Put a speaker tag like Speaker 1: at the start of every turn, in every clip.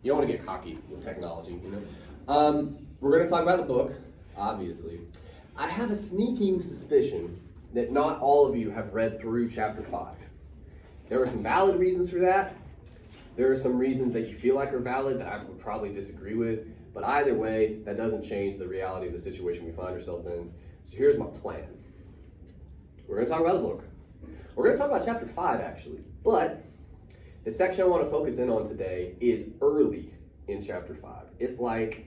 Speaker 1: You don't want to get cocky with technology, you know? We're going to talk about the book, obviously. I have a sneaking suspicion that not all of you have read through chapter 5. There are some valid reasons for that. There are some reasons that you feel like are valid that I would probably disagree with. But either way, that doesn't change the reality of the situation we find ourselves in. So here's my plan. We're going to talk about the book. We're going to talk about chapter 5, actually. But the section I want to focus in on today is early in chapter 5. It's like,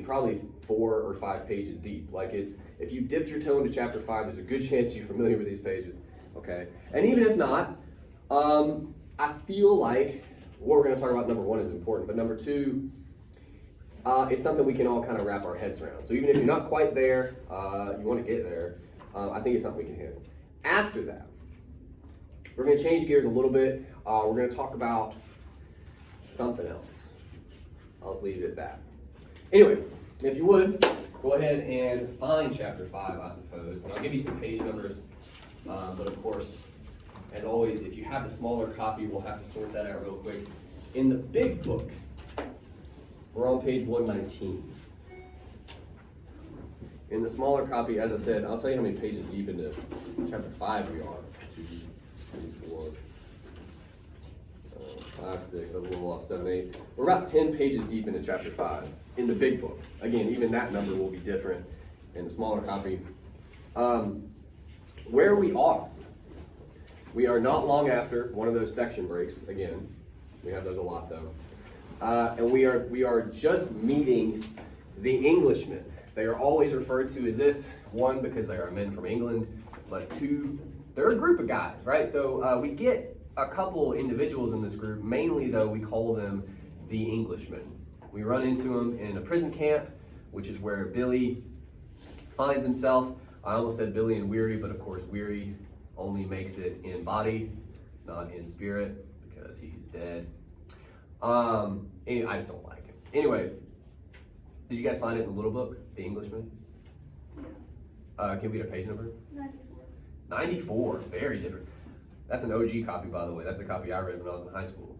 Speaker 1: probably 4 or 5 pages deep. Like if you dipped your toe into chapter 5, there's a good chance you're familiar with these pages, okay? And even if not, I feel like what we're going to talk about, number 1, is important, but number 2, it's something we can all kind of wrap our heads around. So even if you're not quite there, you want to get there, I think it's something we can handle. After that, we're going to change gears a little bit. We're going to talk about something else. I'll just leave it at that. Anyway, if you would, go ahead and find chapter 5, I suppose. And I'll give you some page numbers. But of course, as always, if you have the smaller copy, we'll have to sort that out real quick. In the big book, we're on page 119. In the smaller copy, as I said, I'll tell you how many pages deep into chapter 5 we are. 2, 3, 4, 5, 6, I was a little off, 7, 8. We're about 10 pages deep into chapter 5 in the big book. Again, even that number will be different in the smaller copy. Where we are not long after one of those section breaks. Again, we have those a lot though. And we are just meeting the Englishmen. They are always referred to as this, 1, because they are men from England, but 2, they're a group of guys, right? So we get a couple individuals in this group. Mainly though, we call them the Englishmen. We run into them in a prison camp, which is where Billy finds himself. I almost said Billy and Weary, but of course Weary only makes it in body, not in spirit, because he's dead. Anyway, I just don't like him. Anyway, did you guys find it in the little book, The Englishman? Can we get a page number?
Speaker 2: 94.
Speaker 1: 94, very different. That's an OG copy, by the way. That's a copy I read when I was in high school.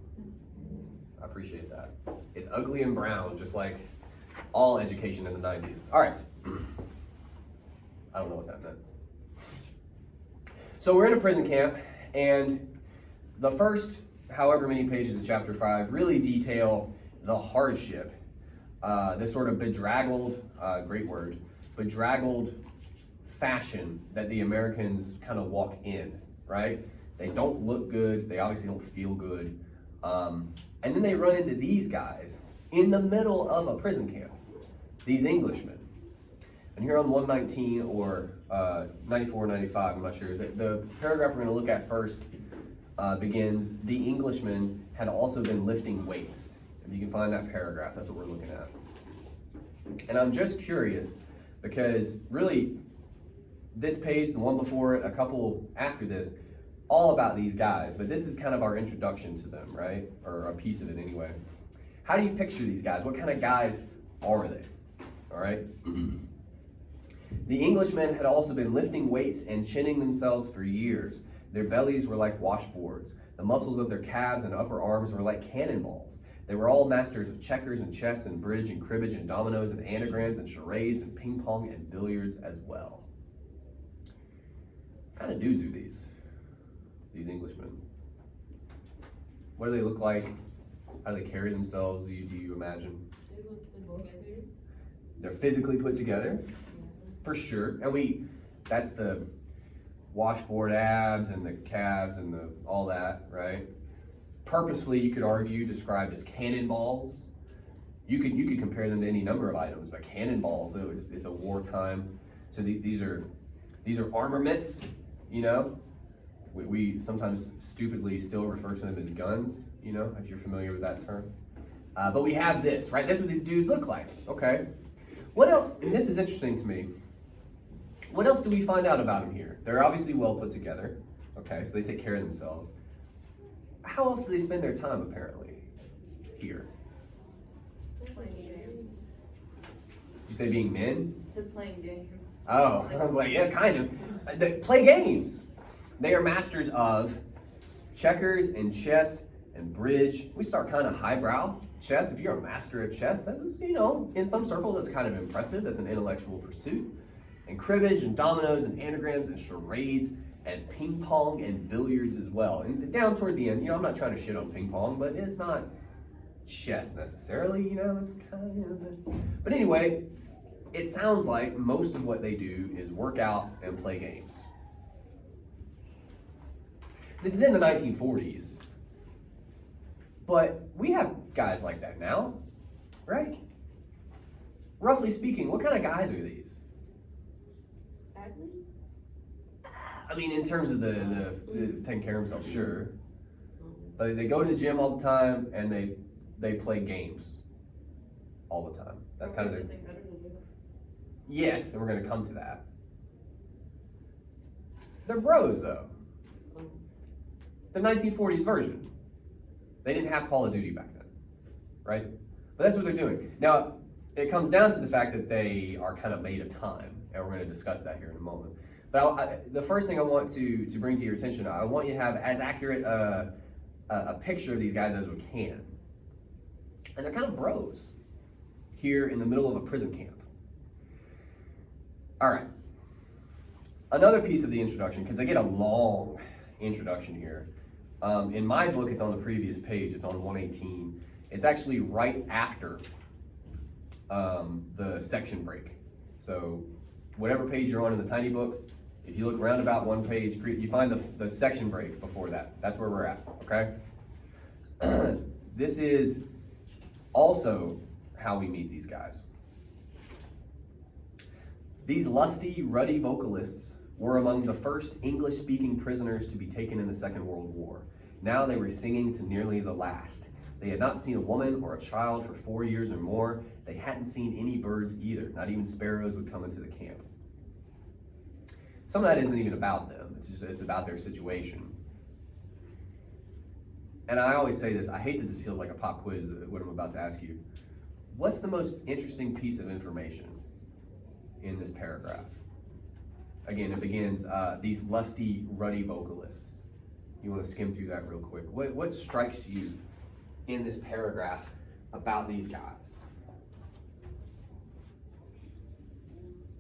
Speaker 1: I appreciate that. It's ugly and brown, just like all education in the 90s. All right. I don't know what that meant. So we're in a prison camp, and the first however many pages of chapter 5 really detail the hardship, the sort of bedraggled, great word, bedraggled fashion that the Americans kind of walk in, right? They don't look good. They obviously don't feel good. And then they run into these guys in the middle of a prison camp, these Englishmen. And here on 119 or 94 or 95, I'm not sure, the paragraph we're going to look at first begins, the Englishmen had also been lifting weights. If you can find that paragraph, that's what we're looking at. And I'm just curious because really this page, the one before it, a couple after this, all about these guys, but this is kind of our introduction to them, right? Or a piece of it anyway. How do you picture these guys? What kind of guys are they? All right. The Englishmen had also been lifting weights and chinning themselves for years. Their bellies were like washboards. The muscles of their calves and upper arms were like cannonballs. They were all masters of checkers and chess and bridge and cribbage and dominoes and anagrams and charades and ping pong and billiards as well. What kind of dudes are these Englishmen? What do they look like? How do they carry themselves, do you imagine?
Speaker 2: They look put together.
Speaker 1: They're physically put together, for sure. And that's the washboard abs and the calves and all that, right? Purposefully, you could argue, described as cannonballs. You could compare them to any number of items, but cannonballs, though, it's a wartime. So these are armaments, you know. We sometimes stupidly still refer to them as guns, you know, if you're familiar with that term. But we have this, right? That's what these dudes look like, okay? What else, and this is interesting to me, what else do we find out about them here? They're obviously well put together, okay, so they take care of themselves. How else do they spend their time, apparently, here?
Speaker 2: Playing games.
Speaker 1: Did you say being men?
Speaker 2: They're playing games.
Speaker 1: Oh, I was like, yeah, kind of. They play games. They are masters of checkers and chess and bridge. We start kind of highbrow. chess, if you're a master at chess, that is, you know, in some circles, that's kind of impressive. That's an intellectual pursuit. And cribbage and dominoes and anagrams and charades and ping pong and billiards as well. And down toward the end, you know, I'm not trying to shit on ping pong, but it's not chess necessarily, you know, it's kind of, you know, but anyway, it sounds like most of what they do is work out and play games. This is in the 1940s, but we have guys like that now, right? Roughly speaking, what kind of guys are these?
Speaker 2: Athletes?
Speaker 1: I mean, in terms of the taking care of themselves, sure. But they go to the gym all the time and they play games all the time. That's kind of their... Yes, and we're going to come to that. They're bros, though. The 1940s version. They didn't have Call of Duty back then, right? But that's what they're doing. Now, it comes down to the fact that they are kind of made of time, and we're going to discuss that here in a moment. But the first thing I want to bring to your attention, I want you to have as accurate a picture of these guys as we can. And they're kind of bros here in the middle of a prison camp. All right. Another piece of the introduction, because they get a long introduction here. In my book, it's on the previous page. It's on 118. It's actually right after the section break. So whatever page you're on in the tiny book, if you look round about one page, you find the section break before that. That's where we're at, okay? This is also how we meet these guys. These lusty, ruddy vocalists were among the first English-speaking prisoners to be taken in the Second World War. Now they were singing to nearly the last. They had not seen a woman or a child for 4 years or more. They hadn't seen any birds either. Not even sparrows would come into the camp. Some of that isn't even about them. It's about their situation. And I always say this, I hate that this feels like a pop quiz, what I'm about to ask you. What's the most interesting piece of information in this paragraph? Again, it begins, these lusty, ruddy vocalists. You want to skim through that real quick. What strikes you in this paragraph about these guys?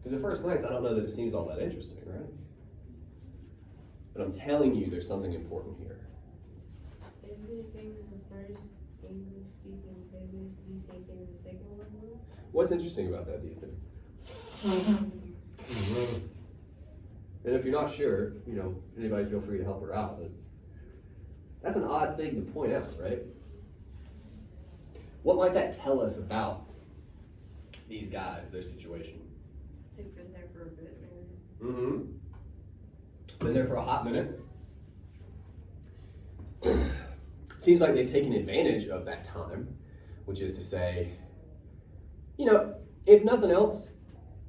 Speaker 1: Because at first glance, I don't know that it seems all that interesting, right? But I'm telling you there's something important here.
Speaker 2: Isn't it they were the first English-speaking prisoners to be taken in the Second World War?
Speaker 1: What's interesting about that, do you think? And if you're not sure, you know, anybody feel free to help her out. But that's an odd thing to point out, right? What might that tell us about these guys, their situation?
Speaker 2: They've been there for a bit, maybe.
Speaker 1: Mm-hmm. Been there for a hot minute. Seems like they've taken advantage of that time, which is to say, you know, if nothing else,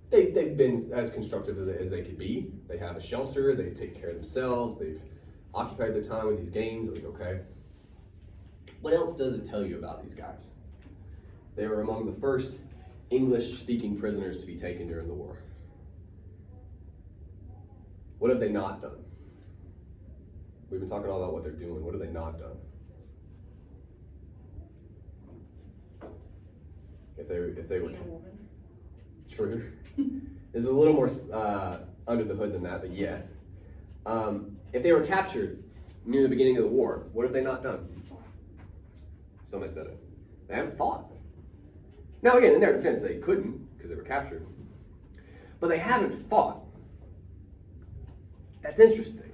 Speaker 1: they've been as constructive as they could be. They have a shelter, they take care of themselves, they've occupied their time with these games, like, okay. What else does it tell you about these guys? They were among the first English-speaking prisoners to be taken during the war. What have they not done? We've been talking all about what they're doing. What have they not done? If they were true, there's a little more under the hood than that, but yes. If they were captured near the beginning of the war, what have they not done? Somebody said it. They haven't fought. Now again, in their defense, they couldn't because they were captured. But they haven't fought. That's interesting.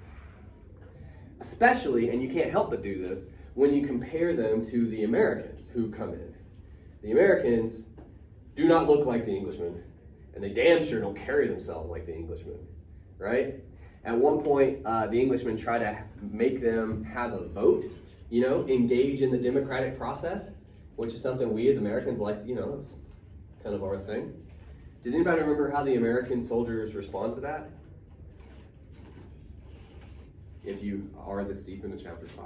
Speaker 1: Especially, and you can't help but do this, when you compare them to the Americans who come in. The Americans do not look like the Englishmen, and they damn sure don't carry themselves like the Englishmen, right? At one point, the Englishmen try to make them have a vote, you know, engage in the democratic process, which is something we as Americans like to, you know, it's kind of our thing. Does anybody remember how the American soldiers respond to that? If you are this deep into chapter 5.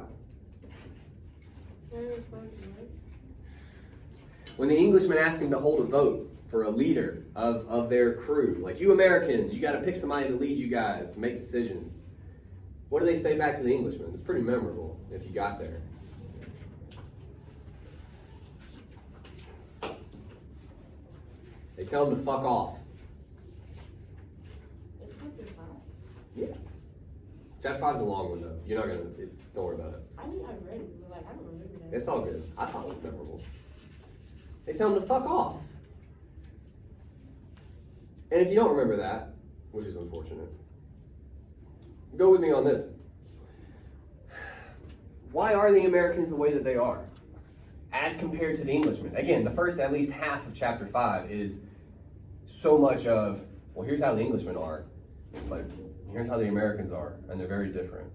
Speaker 1: When the Englishmen ask him to hold a vote for a leader of their crew, like, you Americans, you got to pick somebody to lead you guys, to make decisions. What do they say back to the Englishmen? It's pretty memorable if you got there. They tell them to fuck off.
Speaker 2: It's chapter 5.
Speaker 1: Yeah. Chapter 5 is a long one though. You're not gonna, don't worry about it.
Speaker 2: I think I read it, but like I don't remember that.
Speaker 1: It's all good. I thought it was memorable. They tell them to fuck off. And if you don't remember that, which is unfortunate, go with me on this. Why are the Americans the way that they are? As compared to the Englishmen. Again, the first at least half of chapter 5 is so much of, well, here's how the Englishmen are, but here's how the Americans are, and they're very different.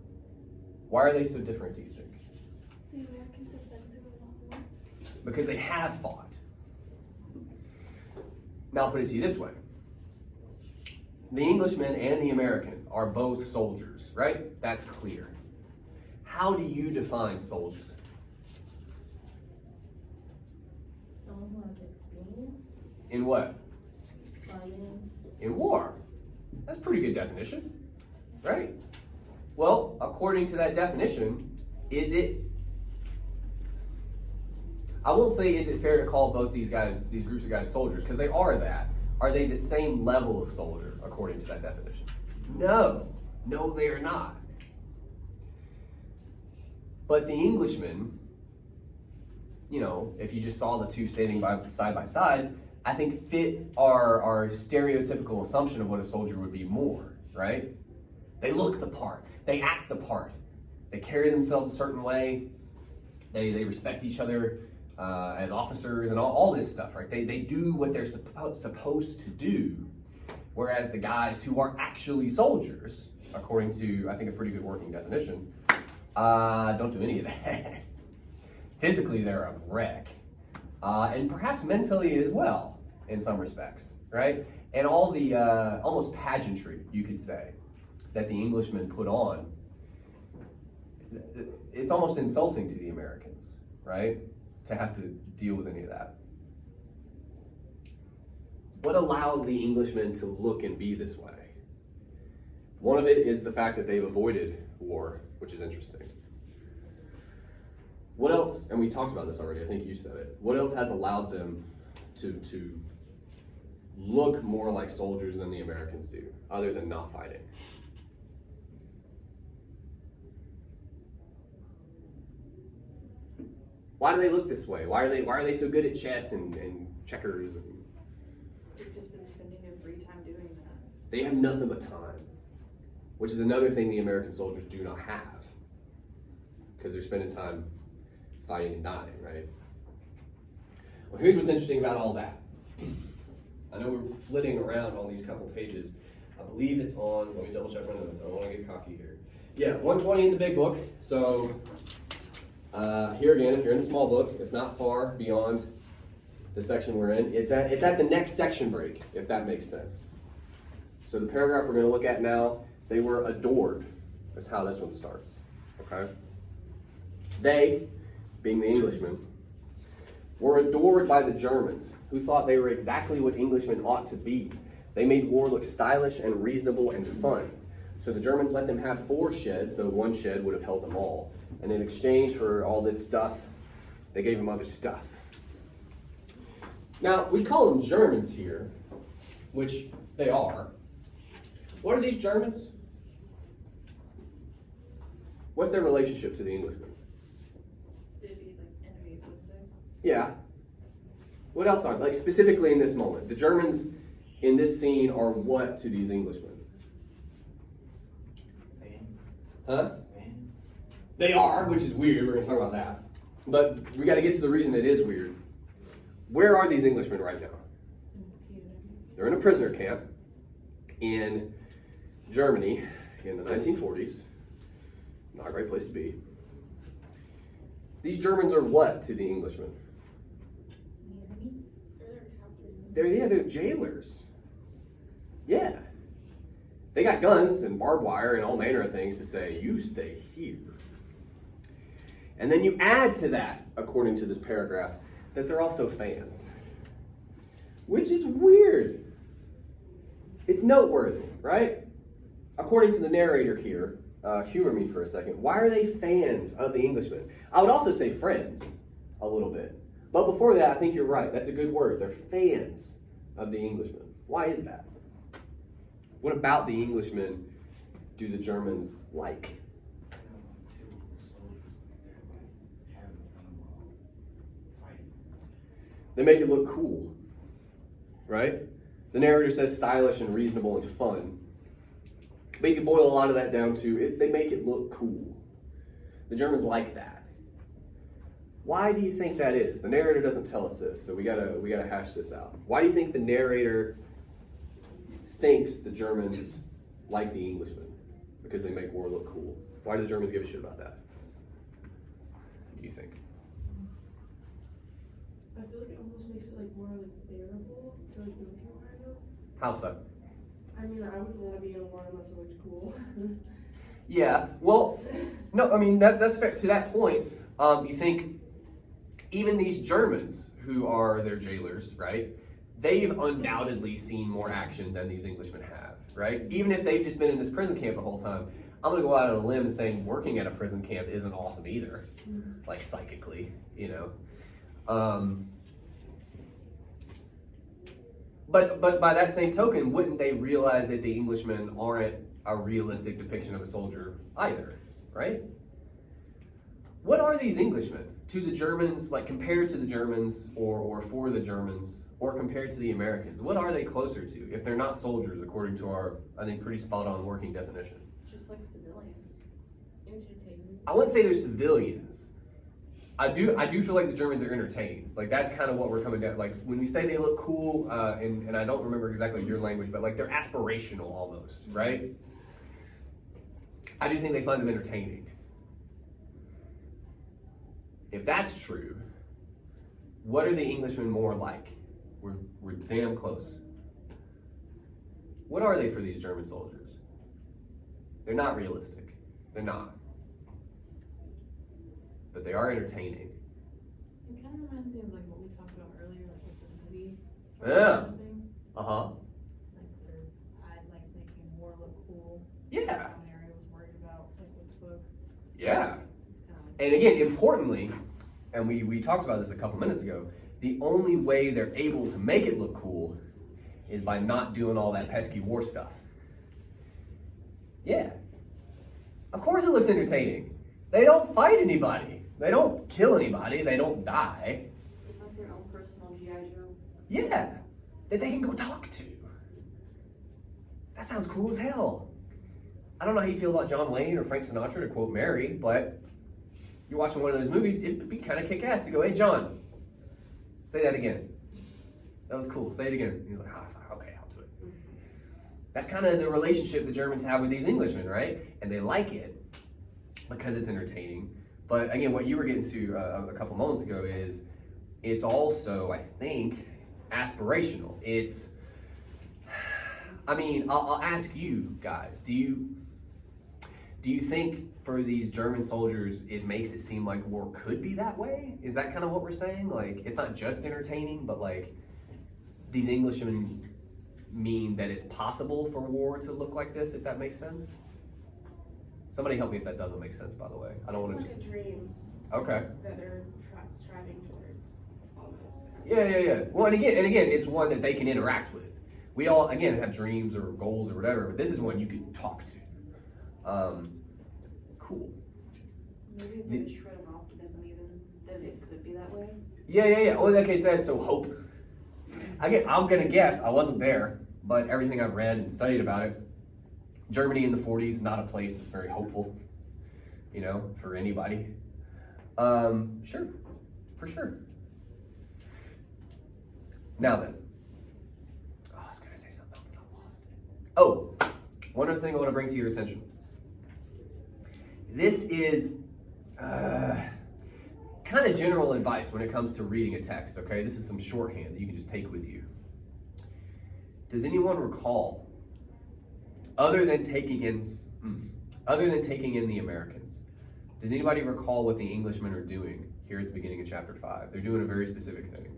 Speaker 1: Why are they so different, do you think?
Speaker 2: The Americans have been through a lot more.
Speaker 1: Because they have fought. Now I'll put it to you this way. The Englishmen and the Americans are both soldiers, right? That's clear. How do you define soldier?
Speaker 2: Someone who has experience.
Speaker 1: In what?
Speaker 2: Fighting.
Speaker 1: In war. That's a pretty good definition, right? Well, according to that definition, I won't say is it fair to call both these groups of guys soldiers, because they are that. Are they the same level of soldier according to that definition? No, they are not. But the Englishmen, if you just saw the two standing side by side, I think fit our stereotypical assumption of what a soldier would be more, right? They look the part, they act the part, they carry themselves a certain way, they respect each other as officers and all this stuff, right? They do what they're supposed to do, whereas the guys who are actually soldiers, according to, I think, a pretty good working definition, don't do any of that. Physically, they're a wreck. And perhaps mentally as well, in some respects, right? And all the almost pageantry, you could say, that the Englishmen put on, it's almost insulting to the Americans, right? To have to deal with any of that. What allows the Englishmen to look and be this way? One of it is the fact that they've avoided war, which is interesting. What else, and we talked about this already, I think you said it, what else has allowed them to look more like soldiers than the Americans do, other than not fighting? Why do they look this way? Why are they so good at chess and checkers?
Speaker 2: They've just been spending their free time doing that.
Speaker 1: They have nothing but time, which is another thing the American soldiers do not have, because they're spending time fighting and dying, right? Well, here's what's interesting about all that. I know we're flitting around on these couple pages. I believe it's on, let me double check my notes. I don't want to get cocky here. Yeah, 120 in the big book. So here again, if you're in the small book, it's not far beyond the section we're in. It's at the next section break, if that makes sense. So the paragraph we're going to look at now, they were adored, is how this one starts, okay? They, being the Englishmen, were adored by the Germans, who thought they were exactly what Englishmen ought to be. They made war look stylish and reasonable and fun. So the Germans let them have 4 sheds, though one shed would have held them all. And in exchange for all this stuff, they gave them other stuff. Now, we call them Germans here, which they are. What are these Germans? What's their relationship to the Englishmen?
Speaker 2: They'd be like enemies, wouldn't they?
Speaker 1: Yeah. What else are, like specifically in this moment? The Germans in this scene are what to these Englishmen? Huh? They are, which is weird. We're going to talk about that. But we got to get to the reason it is weird. Where are these Englishmen right now? They're in a prisoner camp in Germany in the 1940s. Not a great place to be. These Germans are what to the Englishmen? They're jailers. Yeah. They got guns and barbed wire and all manner of things to say, you stay here. And then you add to that, according to this paragraph, that they're also fans. Which is weird. It's noteworthy, right? According to the narrator here, humor me for a second, why are they fans of the Englishmen? I would also say friends, a little bit. But before that, I think you're right. That's a good word. They're fans of the Englishmen. Why is that? What about the Englishmen do the Germans like? They make it look cool, right? The narrator says stylish and reasonable and fun. But you can boil a lot of that down to they make it look cool. The Germans like that. Why do you think that is? The narrator doesn't tell us this, so we gotta hash this out. Why do you think the narrator thinks the Germans like the Englishmen? Because they make war look cool. Why do the Germans give a shit about that? What do you think?
Speaker 3: I feel like it almost makes it like more like bearable to like go through kind of.
Speaker 1: How so?
Speaker 3: I mean, I wouldn't want to be in a war unless it looked cool.
Speaker 1: Yeah, well, no, I mean, that's fair. To that point, you think even these Germans, who are their jailers, right? They've undoubtedly seen more action than these Englishmen have, right? Even if they've just been in this prison camp the whole time, I'm gonna go out on a limb and say working at a prison camp isn't awesome either, like psychically, you know. But by that same token, wouldn't they realize that the Englishmen aren't a realistic depiction of a soldier either, right? What are these Englishmen to the Germans, like compared to the Germans or for the Germans, or compared to the Americans? What are they closer to if they're not soldiers, according to our, I think, pretty spot on working definition?
Speaker 2: Just like civilians. Entertainment.
Speaker 1: I wouldn't say they're civilians. I do feel like the Germans are entertained. Like that's kind of what we're coming down. Like when we say they look cool, and I don't remember exactly your language, but like they're aspirational almost, right? I do think they find them entertaining. If that's true, what are the Englishmen more like? We're damn close. What are they for these German soldiers? They're not realistic. They're not. But they are entertaining.
Speaker 2: It kind of reminds me of like what we talked about earlier, like with the movie.
Speaker 1: Yeah.
Speaker 2: Thing.
Speaker 1: Uh-huh.
Speaker 2: I like making war look cool.
Speaker 1: Yeah.
Speaker 2: Mary was worried about like with the book.
Speaker 1: Yeah.
Speaker 2: It's kind of like
Speaker 1: And again, importantly, and we talked about this a couple minutes ago, the only way they're able to make it look cool is by not doing all that pesky war stuff. Yeah. Of course it looks entertaining. They don't fight anybody. They don't kill anybody. They don't die.
Speaker 2: it's like their own personal G.I. Joe.
Speaker 1: Yeah. That they can go talk to. That sounds cool as hell. I don't know how you feel about John Wayne or Frank Sinatra, to quote Mary, but you're watching one of those movies, it'd be kind of kick-ass to go, hey, John, say that again. That was cool. Say it again. He's like, okay, I'll do it. That's kind of the relationship the Germans have with these Englishmen, right? And they like it because it's entertaining. But again, what you were getting to a couple moments ago is it's also, I think, aspirational. It's, I mean, I'll ask you guys, do you think for these German soldiers, it makes it seem like war could be that way? Is that kind of what we're saying? Like, it's not just entertaining, but like, these Englishmen mean that it's possible for war to look like this, if that makes sense? Somebody help me if that doesn't make sense, by the way. I don't want to
Speaker 3: It's
Speaker 1: just...
Speaker 3: like a dream
Speaker 1: Okay.
Speaker 3: that they're striving towards. Almost.
Speaker 1: Yeah. Well, and again, it's one that they can interact with. We all, again, have dreams or goals or whatever, but this is one you can talk to. Cool.
Speaker 2: Maybe it's like a shred of optimism even that it could be that way.
Speaker 1: Yeah. Well, like I said, so hope. Again, I'm gonna guess, I wasn't there, but everything I've read and studied about it, Germany in the 40s, not a place that's very hopeful, you know, for anybody. Sure, for sure. Now then, I was gonna say something else and I lost it. Oh, one other thing I want to bring to your attention. This is kind of general advice when it comes to reading a text, okay? This is some shorthand that you can just take with you. Does anyone recall, other than taking in the Americans, does anybody recall what the Englishmen are doing here at the beginning of chapter 5? They're doing a very specific thing.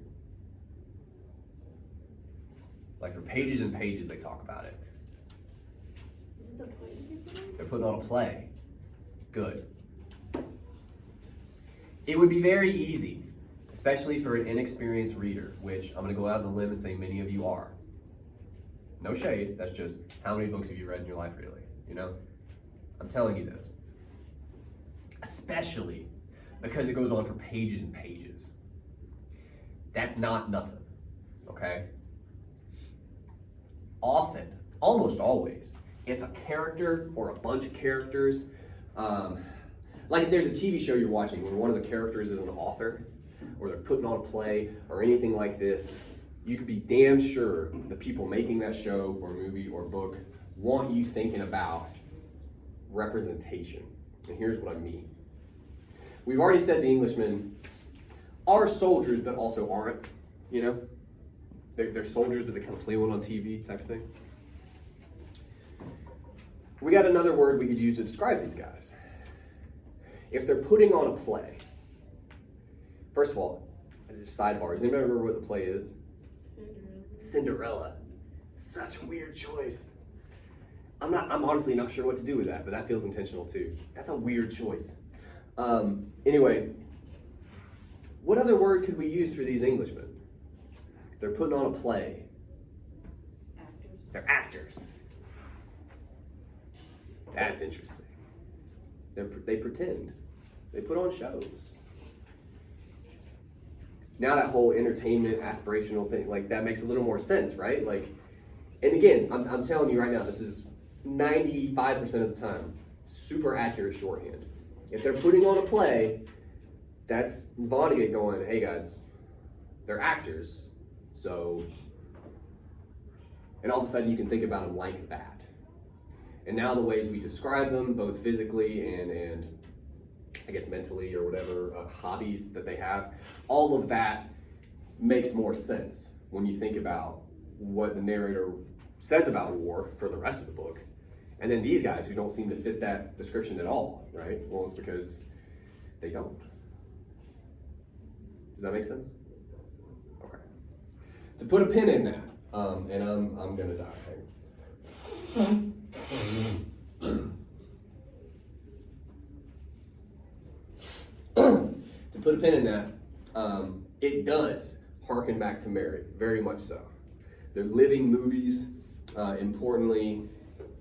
Speaker 1: Like for pages and pages they talk about it.
Speaker 3: Is it the play that they put on?
Speaker 1: They're putting on a play. Good. It would be very easy, especially for an inexperienced reader, which I'm going to go out on a limb and say many of you are. No shade, that's just how many books have you read in your life, really? You know? I'm telling you this. Especially because it goes on for pages and pages. That's not nothing, okay? Often, almost always, if a character or a bunch of characters, like if there's a TV show you're watching where one of the characters is an author, or they're putting on a play, or anything like this, you could be damn sure the people making that show, or movie, or book want you thinking about representation. And here's what I mean. We've already said the Englishmen are soldiers, but also aren't, you know? They're soldiers, but they kind of play one on TV type of thing. We got another word we could use to describe these guys. If they're putting on a play, first of all, just sidebar, does anybody remember what the play is? Cinderella. Such a weird choice. I'm honestly not sure what to do with that, but that feels intentional too. That's a weird choice. Anyway, what other word could we use for these Englishmen? They're putting on a play.
Speaker 2: Actors.
Speaker 1: They're actors. That's interesting. They pretend. They put on shows. Now that whole entertainment, aspirational thing, like that makes a little more sense, right? Like, and again, I'm telling you right now, this is 95% of the time, super accurate shorthand. If they're putting on a play, that's Vonnegut going, hey guys, they're actors, so, and all of a sudden you can think about them like that. And now the ways we describe them, both physically and I guess mentally or whatever, hobbies that they have, all of that makes more sense when you think about what the narrator says about war for the rest of the book. And then these guys who don't seem to fit that description at all, right? Well, it's because they don't. Does that make sense? Okay. To put a pin in that, and I'm gonna die. To put a pin in that, it does harken back to Mary, very much so. They're living movies. Importantly,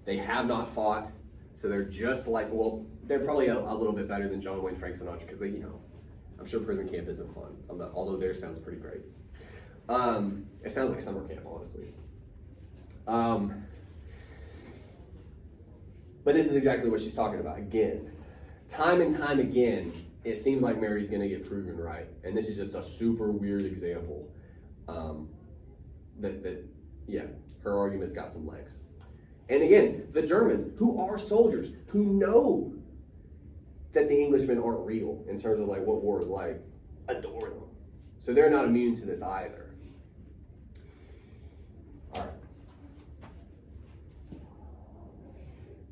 Speaker 1: they have not fought, so they're just like, well, they're probably a little bit better than John Wayne, Frank Sinatra, because they, you know, I'm sure prison camp isn't fun. Although theirs sounds pretty great. It sounds like summer camp, honestly. But this is exactly what she's talking about. Again, time and time again, it seems like Mary's going to get proven right. And this is just a super weird example yeah, her argument's got some legs. And again, the Germans, who are soldiers, who know that the Englishmen aren't real in terms of like what war is like, adore them. So they're not immune to this either. All right.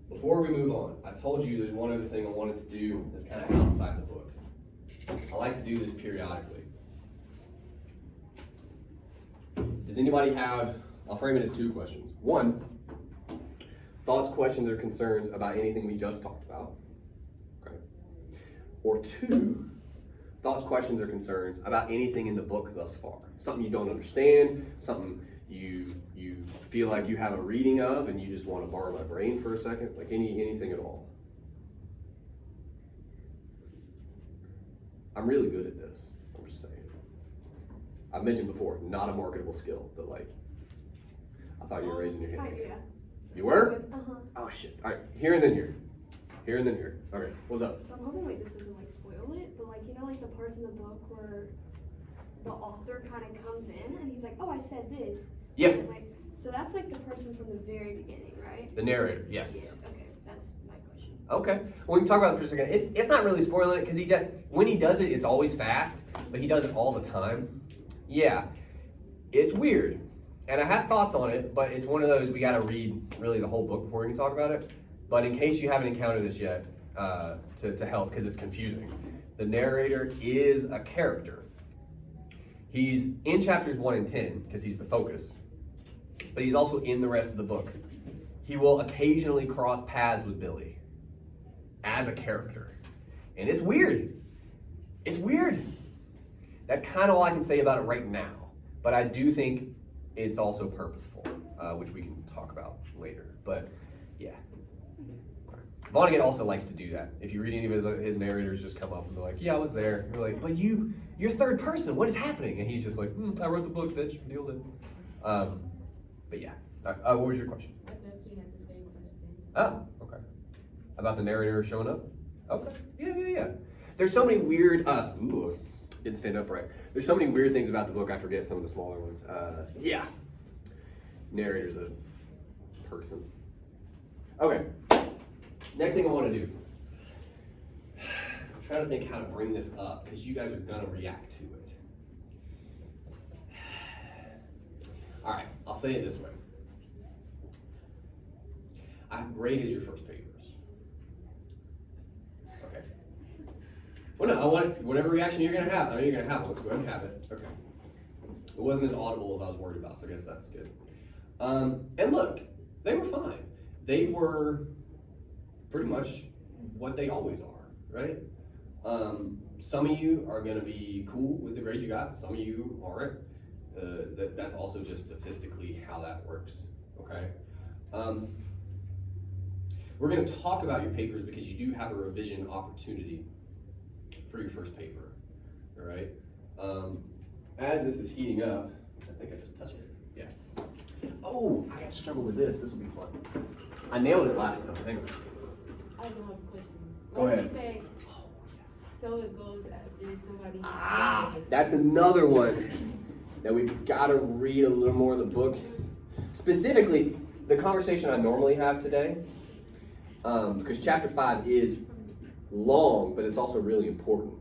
Speaker 1: Before we move on, I told you there's one other thing I wanted to do that's kind of outside the book. I like to do this periodically. Does anybody have, I'll frame it as two questions. One, thoughts, questions, or concerns about anything we just talked about. Okay. Or two, thoughts, questions, or concerns about anything in the book thus far. Something you don't understand, something you feel like you have a reading of and you just want to borrow my brain for a second, like anything at all. I'm really good at this, I'm just saying. I've mentioned before, not a marketable skill, but like, I thought you were raising your hand.
Speaker 3: Yeah.
Speaker 1: You were?
Speaker 3: Uh-huh.
Speaker 1: Oh shit, all right, here and then here. Here and then here. Okay, what's up?
Speaker 3: So I'm hoping like this doesn't like spoil it, but like, you know, like the parts in the book where the author kind of comes in and he's like, oh, I said this.
Speaker 1: Yeah.
Speaker 3: And, like, so that's like the person from the very beginning, right?
Speaker 1: The narrator, yes.
Speaker 3: Yeah, okay, that's my question.
Speaker 1: Okay, well, we can talk about it for a second. It's not really spoiling it because when he does it, it's always fast, but he does it all the time. Yeah, it's weird, and I have thoughts on it, but it's one of those we got to read really the whole book before we can talk about it. But in case you haven't encountered this yet, to help because it's confusing, the narrator is a character. He's in chapters 1 and 10 because he's the focus, but he's also in the rest of the book. He will occasionally cross paths with Billy as a character, and it's weird. It's weird. That's kind of all I can say about it right now. But I do think it's also purposeful, which we can talk about later. But yeah. Vonnegut also likes to do that. If you read any of his narrators, just come up and be like, "Yeah, I was there." You're like, "But you're third person. What is happening?" And he's just like, "I wrote the book, bitch. Deal with it." But yeah. What was your question?
Speaker 2: I definitely had the same question.
Speaker 1: Oh, okay. About the narrator showing up? Okay. Yeah. There's so many weird. Didn't stand up right. There's so many weird things about the book. I forget some of the smaller ones. Yeah. Narrator's a person. Okay. Next thing I want to do. I'm trying to think how to bring this up because you guys are gonna react to it. All right. I'll say it this way. I've graded your first papers. Okay. Well, no, I want whatever reaction you're gonna have. I know you're gonna have one. Let's go ahead and have it. Okay. It wasn't as audible as I was worried about, so I guess that's good. And look, they were fine. They were pretty much what they always are, right? Some of you are gonna be cool with the grade you got. Some of you aren't. That's also just statistically how that works. Okay. We're going to talk about your papers because you do have a revision opportunity for your first paper, all right? As this is heating up, I think I just touched it, yeah. Oh, I got to struggle with this. This will be fun. I nailed it last time. Hang on.
Speaker 2: I don't have a question.
Speaker 1: Go ahead.
Speaker 2: You say, so it goes after somebody.
Speaker 1: That's another one that we've got to read a little more of the book. Specifically, the conversation I normally have today, because chapter 5 is long, but it's also really important.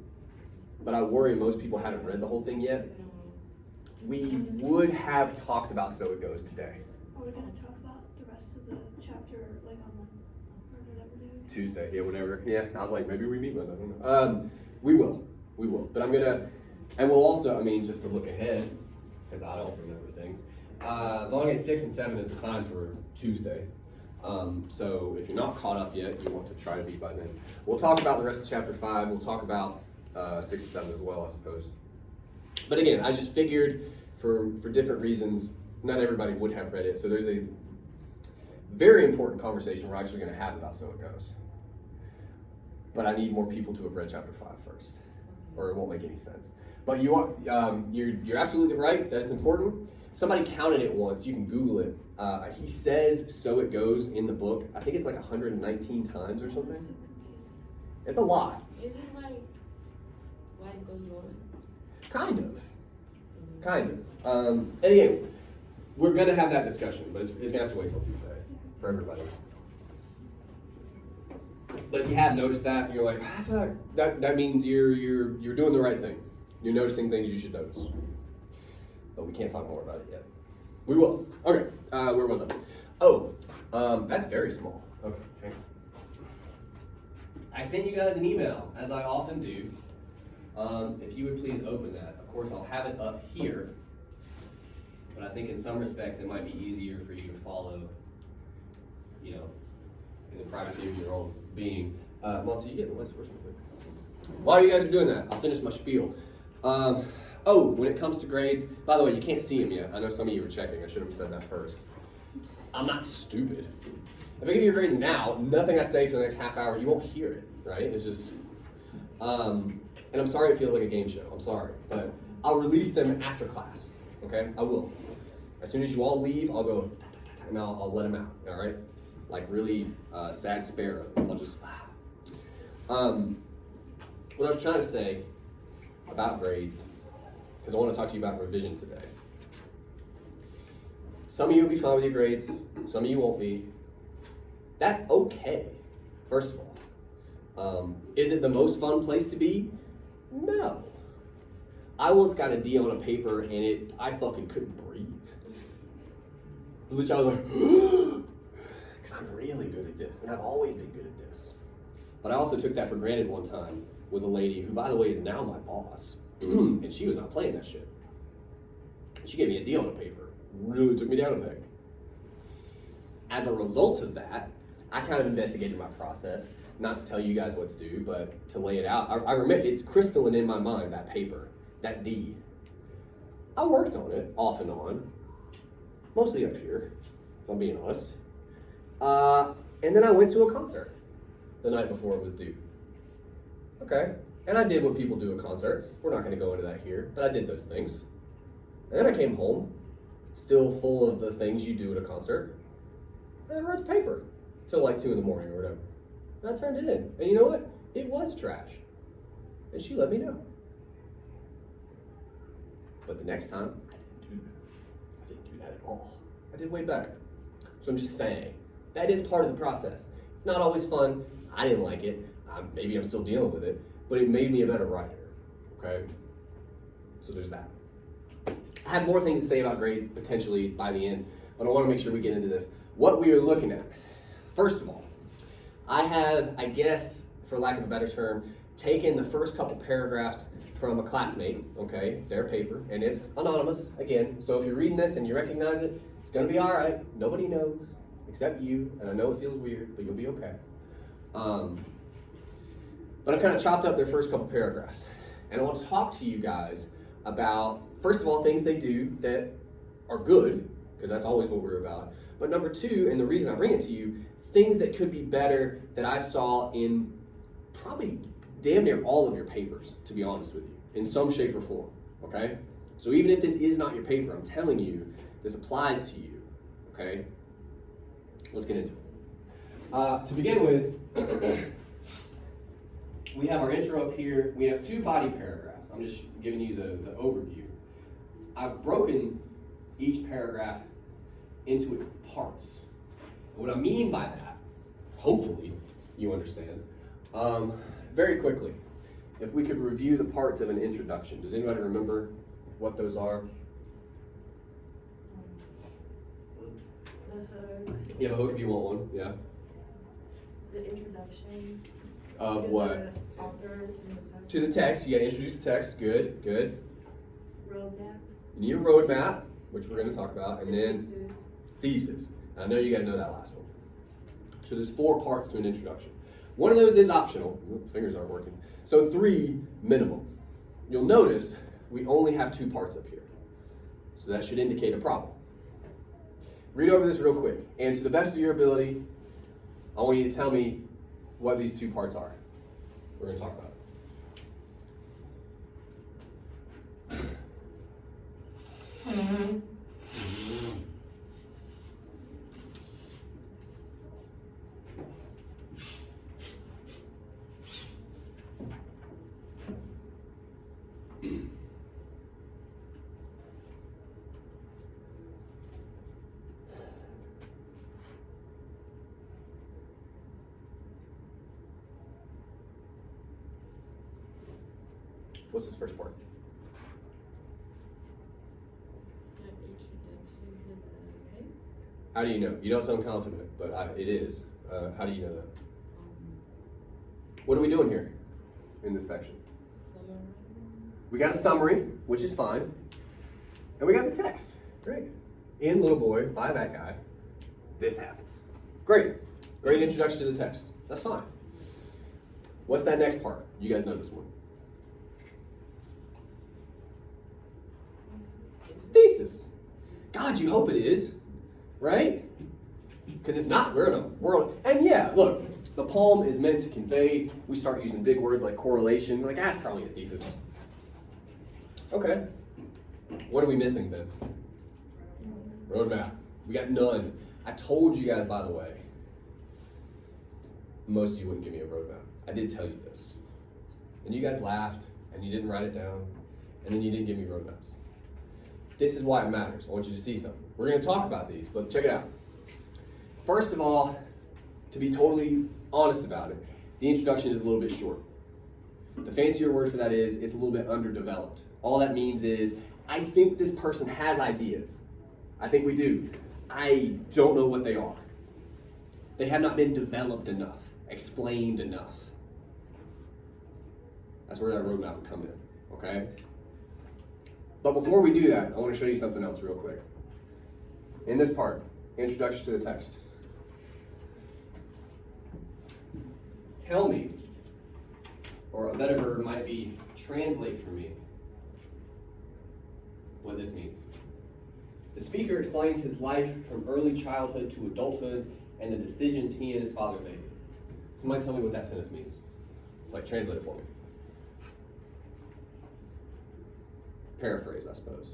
Speaker 1: But I worry most people haven't read the whole thing yet. We would have talked about So It Goes today.
Speaker 3: Are we going to talk about the rest of the chapter like on whatever day?
Speaker 1: Tuesday, yeah, whatever. Yeah, I was like, maybe we meet with it. I don't know. We will. But I'm gonna, and we'll also, I mean, just to look ahead, because I don't remember things. Vonnegut 6 and 7 is assigned for Tuesday. So if you're not caught up yet, you want to try to be by then. We'll talk about the rest of chapter 5. We'll talk about 6 and 7 as well, I suppose. But again, I just figured for different reasons, not everybody would have read it. So there's a very important conversation we're actually going to have about So It Goes. But I need more people to have read chapter 5 first, or it won't make any sense. But you are, you're absolutely right that it's important. Somebody counted it once. You can Google it. He says "so it goes" in the book. I think it's like 119 times or something. It's a lot.
Speaker 2: Is it like life goes on?
Speaker 1: Kind of. And again, we're gonna have that discussion, but it's gonna have to wait till Tuesday for everybody. But if you have noticed that, you're like, I feel like that means you're doing the right thing. You're noticing things you should notice. But we can't talk more about it yet. We will. Okay, where was I? Oh, that's very small. Okay, hang on. I sent you guys an email, as I often do. If you would please open that. Of course, I'll have it up here. But I think in some respects, it might be easier for you to follow, in the privacy of your own being. Monty, you get the list first real quick. While you guys are doing that, I'll finish my spiel. When it comes to grades, by the way, you can't see them yet. I know some of you were checking. I should have said that first. I'm not stupid. If I give you your grades now, nothing I say for the next half hour, you won't hear it, right? It's just, and I'm sorry it feels like a game show. I'm sorry. But I'll release them after class, okay? I will. As soon as you all leave, I'll go, and I'll let them out, all right? Like really sad sparrow. I'll just, what I was trying to say about grades, because I want to talk to you about revision today. Some of you will be fine with your grades, some of you won't be. That's okay, first of all. Is it the most fun place to be? No. I once got a D on a paper and I fucking couldn't breathe. Which I was like, because I'm really good at this, and I've always been good at this. But I also took that for granted one time with a lady who, by the way, is now my boss, and she was not playing that shit. She gave me a D on a paper, really took me down a peg. As a result of that, I kind of investigated my process, not to tell you guys what to do, but to lay it out. I remember, it's crystalline in my mind, that paper, that D. I worked on it, off and on, mostly up here, if I'm being honest. And then I went to a concert the night before it was due. Okay, and I did what people do at concerts. We're not going to go into that here, but I did those things. And then I came home, still full of the things you do at a concert, and I wrote the paper till like 2 in the morning or whatever. And I turned it in, and you know what? It was trash, and she let me know. But the next time, I didn't do that at all. I did way better. So I'm just saying, that is part of the process. It's not always fun. I didn't like it. Maybe I'm still dealing with it, but it made me a better writer, okay? So there's that. I have more things to say about grades potentially by the end, but I want to make sure we get into this. What we are looking at, first of all, I have, I guess, for lack of a better term, taken the first couple paragraphs from a classmate, okay, their paper, and it's anonymous, again, so if you're reading this and you recognize it, it's going to be all right. Nobody knows except you, and I know it feels weird, but you'll be okay. But I kind of chopped up their first couple paragraphs, and I want to talk to you guys about, first of all, things they do that are good, because that's always what we're about, but number two, and the reason I bring it to you, things that could be better that I saw in probably damn near all of your papers, to be honest with you, in some shape or form, okay? So even if this is not your paper, I'm telling you, this applies to you, okay? Let's get into it. To begin with, we have our intro up here. We have 2 body paragraphs. I'm just giving you the overview. I've broken each paragraph into its parts. And what I mean by that, hopefully you understand, very quickly, if we could review the parts of an introduction. Does anybody remember what those are?
Speaker 2: The hook.
Speaker 1: You have a hook if you want one, yeah.
Speaker 2: The introduction.
Speaker 1: Of
Speaker 2: to
Speaker 1: what?
Speaker 2: The author and the text.
Speaker 1: To the text, you gotta introduce the text, good, good.
Speaker 2: Roadmap.
Speaker 1: You need a roadmap, which we're gonna talk about, and then thesis. And I know you guys know that last one. So there's 4 parts to an introduction. One of those is optional. Oops, fingers aren't working. So 3 minimum. You'll notice we only have 2 parts up here. So that should indicate a problem. Read over this real quick, and to the best of your ability, I want you to tell me what these 2 parts are. We're going to talk about it. What's this first part?
Speaker 2: The introduction to the text.
Speaker 1: How do you know? You don't sound confident, but it is. How do you know that? What are we doing here in this section?
Speaker 2: Summary.
Speaker 1: We got a summary, which is fine. And we got the text. Great. In Little Boy, by that guy, this happens. Great. Great introduction to the text. That's fine. What's that next part? You guys know this one. Thesis. God, you hope it is, right? Because if not, we're in a world. And yeah, look, the poem is meant to convey. We start using big words like correlation. Like, that's probably a thesis. Okay. What are we missing then? Roadmap. We got none. I told you guys, by the way, most of you wouldn't give me a roadmap. I did tell you this. And you guys laughed, and you didn't write it down, and then you didn't give me roadmaps. This is why it matters. I want you to see something. We're going to talk about these, but check it out. First of all, to be totally honest about it, the introduction is a little bit short. The fancier word for that is it's a little bit underdeveloped. All that means is I think this person has ideas. I think we do. I don't know what they are. They have not been developed enough, explained enough. That's where that roadmap would come in, okay? But before we do that, I want to show you something else real quick. In this part, introduction to the text. Tell me, or a better word might be translate for me what this means. The speaker explains his life from early childhood to adulthood and the decisions he and his father made. Somebody tell me what that sentence means. Like, translate it for me. Paraphrase, I suppose.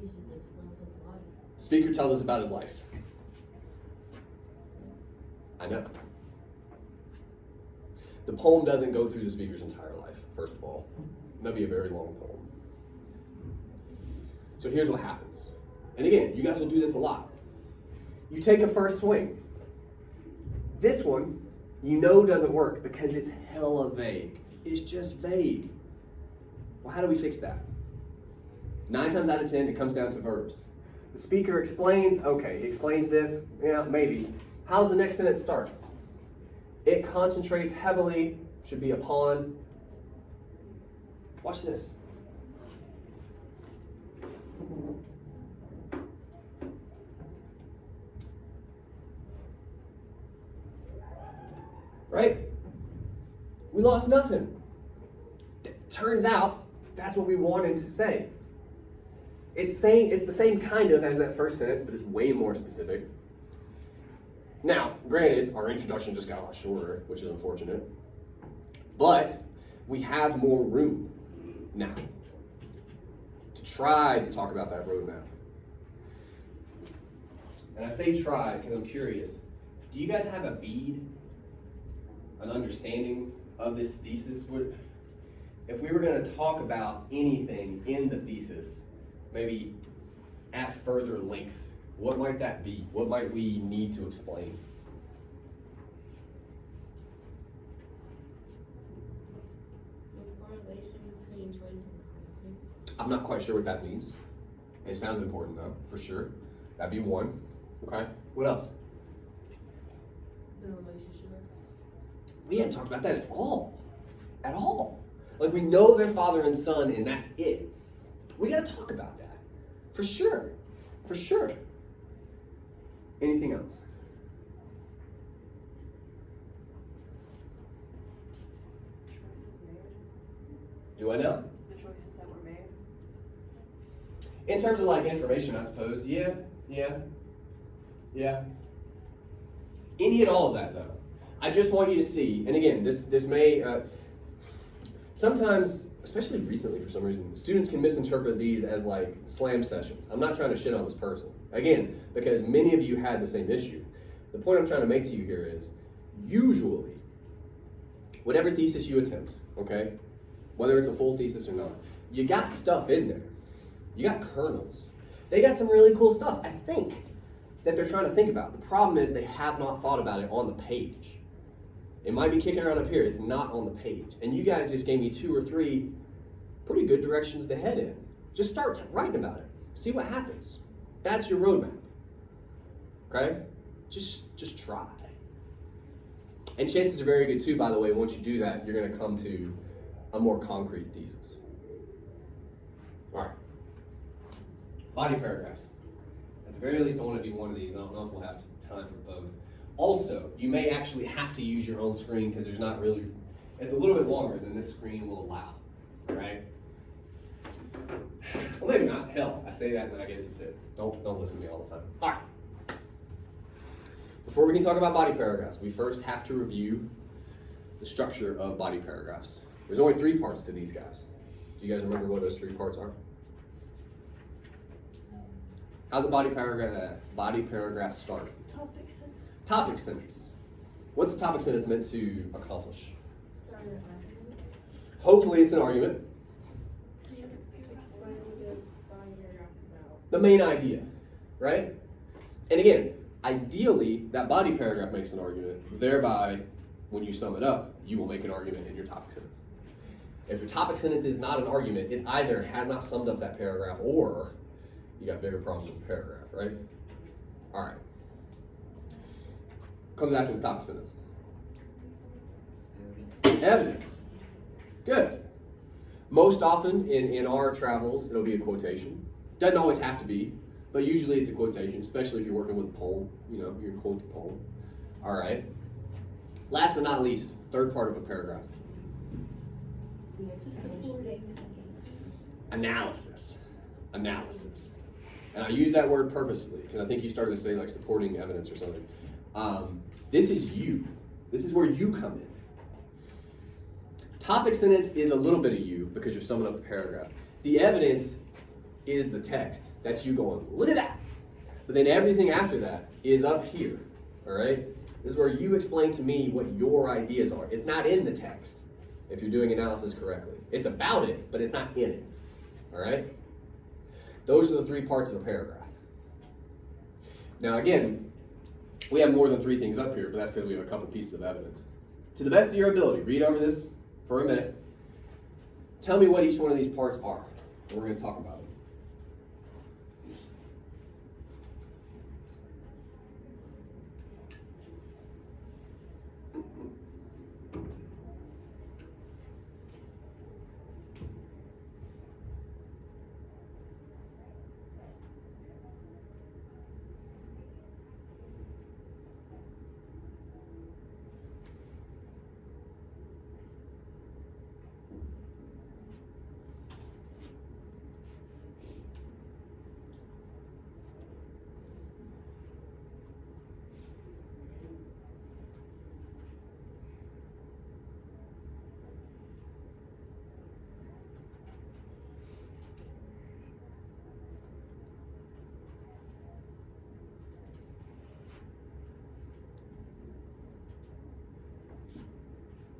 Speaker 2: He should explain his life.
Speaker 1: The speaker tells us about his life. I know. The poem doesn't go through the speaker's entire life, first of all. That'd be a very long poem. So here's what happens. And again, you guys will do this a lot. You take a first swing. This one, you know doesn't work because it's hella vague. It's just vague. Well, how do we fix that? 9 times out of 10, it comes down to verbs. The speaker explains, okay, he explains this, yeah, maybe. How's the next sentence start? It concentrates heavily, should be upon. Watch this. Right? We lost nothing. Turns out, that's what we wanted to say. It's the same kind of as that first sentence, but it's way more specific. Now, granted, our introduction just got a lot shorter, which is unfortunate. But we have more room now to try to talk about that roadmap. And I say try because I'm curious. Do you guys have a bead, an understanding of this thesis? If we were going to talk about anything in the thesis, maybe at further length, what might that be? What might we need to explain?
Speaker 2: The correlation between choice and consequence.
Speaker 1: I'm not quite sure what that means. It sounds important though, for sure. That'd be one. Okay. What else?
Speaker 2: The relationship.
Speaker 1: We hadn't talked about that at all. At all. Like, we know they're father and son, and that's it. We got to talk about that. For sure. For sure. Anything else? Do I know?
Speaker 4: The choices that were made.
Speaker 1: In terms of like information, I suppose. Yeah. Any and all of that, though. I just want you to see, and again, this may, sometimes, especially recently for some reason, students can misinterpret these as like slam sessions. I'm not trying to shit on this person. Again, because many of you had the same issue. The point I'm trying to make to you here is, usually, whatever thesis you attempt, okay, whether it's a full thesis or not, you got stuff in there. You got kernels. They got some really cool stuff, I think, that they're trying to think about. The problem is they have not thought about it on the page. It might be kicking around up here, it's not on the page. And you guys just gave me 2 or 3 pretty good directions to head in. Just start writing about it. See what happens. That's your roadmap. Okay? Just try. And chances are very good too, by the way, once you do that, you're gonna come to a more concrete thesis. All right. Body paragraphs. At the very least, I want to do one of these. I don't know if we'll have time for both. Also, you may actually have to use your own screen because there's not really, it's a little bit longer than this screen will allow, right? Well, maybe not. Hell, I say that and then I get it to fit. Don't listen to me all the time. All right. Before we can talk about body paragraphs, we first have to review the structure of body paragraphs. There's only 3 parts to these guys. Do you guys remember what those 3 parts are? How's a body paragraph start?
Speaker 3: Topic sentence.
Speaker 1: Topic sentence. What's the topic sentence meant to accomplish?
Speaker 2: Start an argument.
Speaker 1: Hopefully it's an argument.
Speaker 2: Explain what the body paragraph is about.
Speaker 1: The main idea, right? And again, ideally, that body paragraph makes an argument. Thereby, when you sum it up, you will make an argument in your topic sentence. If your topic sentence is not an argument, it either has not summed up that paragraph or you got bigger problems with the paragraph, right? All right. Comes after the topic sentence. Evidence. Good. Most often in our travels, it'll be a quotation. Doesn't always have to be, but usually it's a quotation, especially if you're working with a poem. You know, you're quote the poem. All right. Last but not least, third part of a paragraph.
Speaker 2: The explanation.
Speaker 1: Analysis. Analysis. And I use that word purposefully because I think you started to say like supporting evidence or something. This is you. This is where you come in. Topic sentence is a little bit of you because you're summing up a paragraph. The evidence is the text. That's you going, look at that. But then everything after that is up here, all right? This is where you explain to me what your ideas are. It's not in the text if you're doing analysis correctly. It's about it, but it's not in it, all right? Those are the 3 parts of a paragraph. Now again, we have more than 3 things up here, but that's because we have a couple pieces of evidence. To the best of your ability, read over this for a minute. Tell me what each one of these parts are, and we're going to talk about them.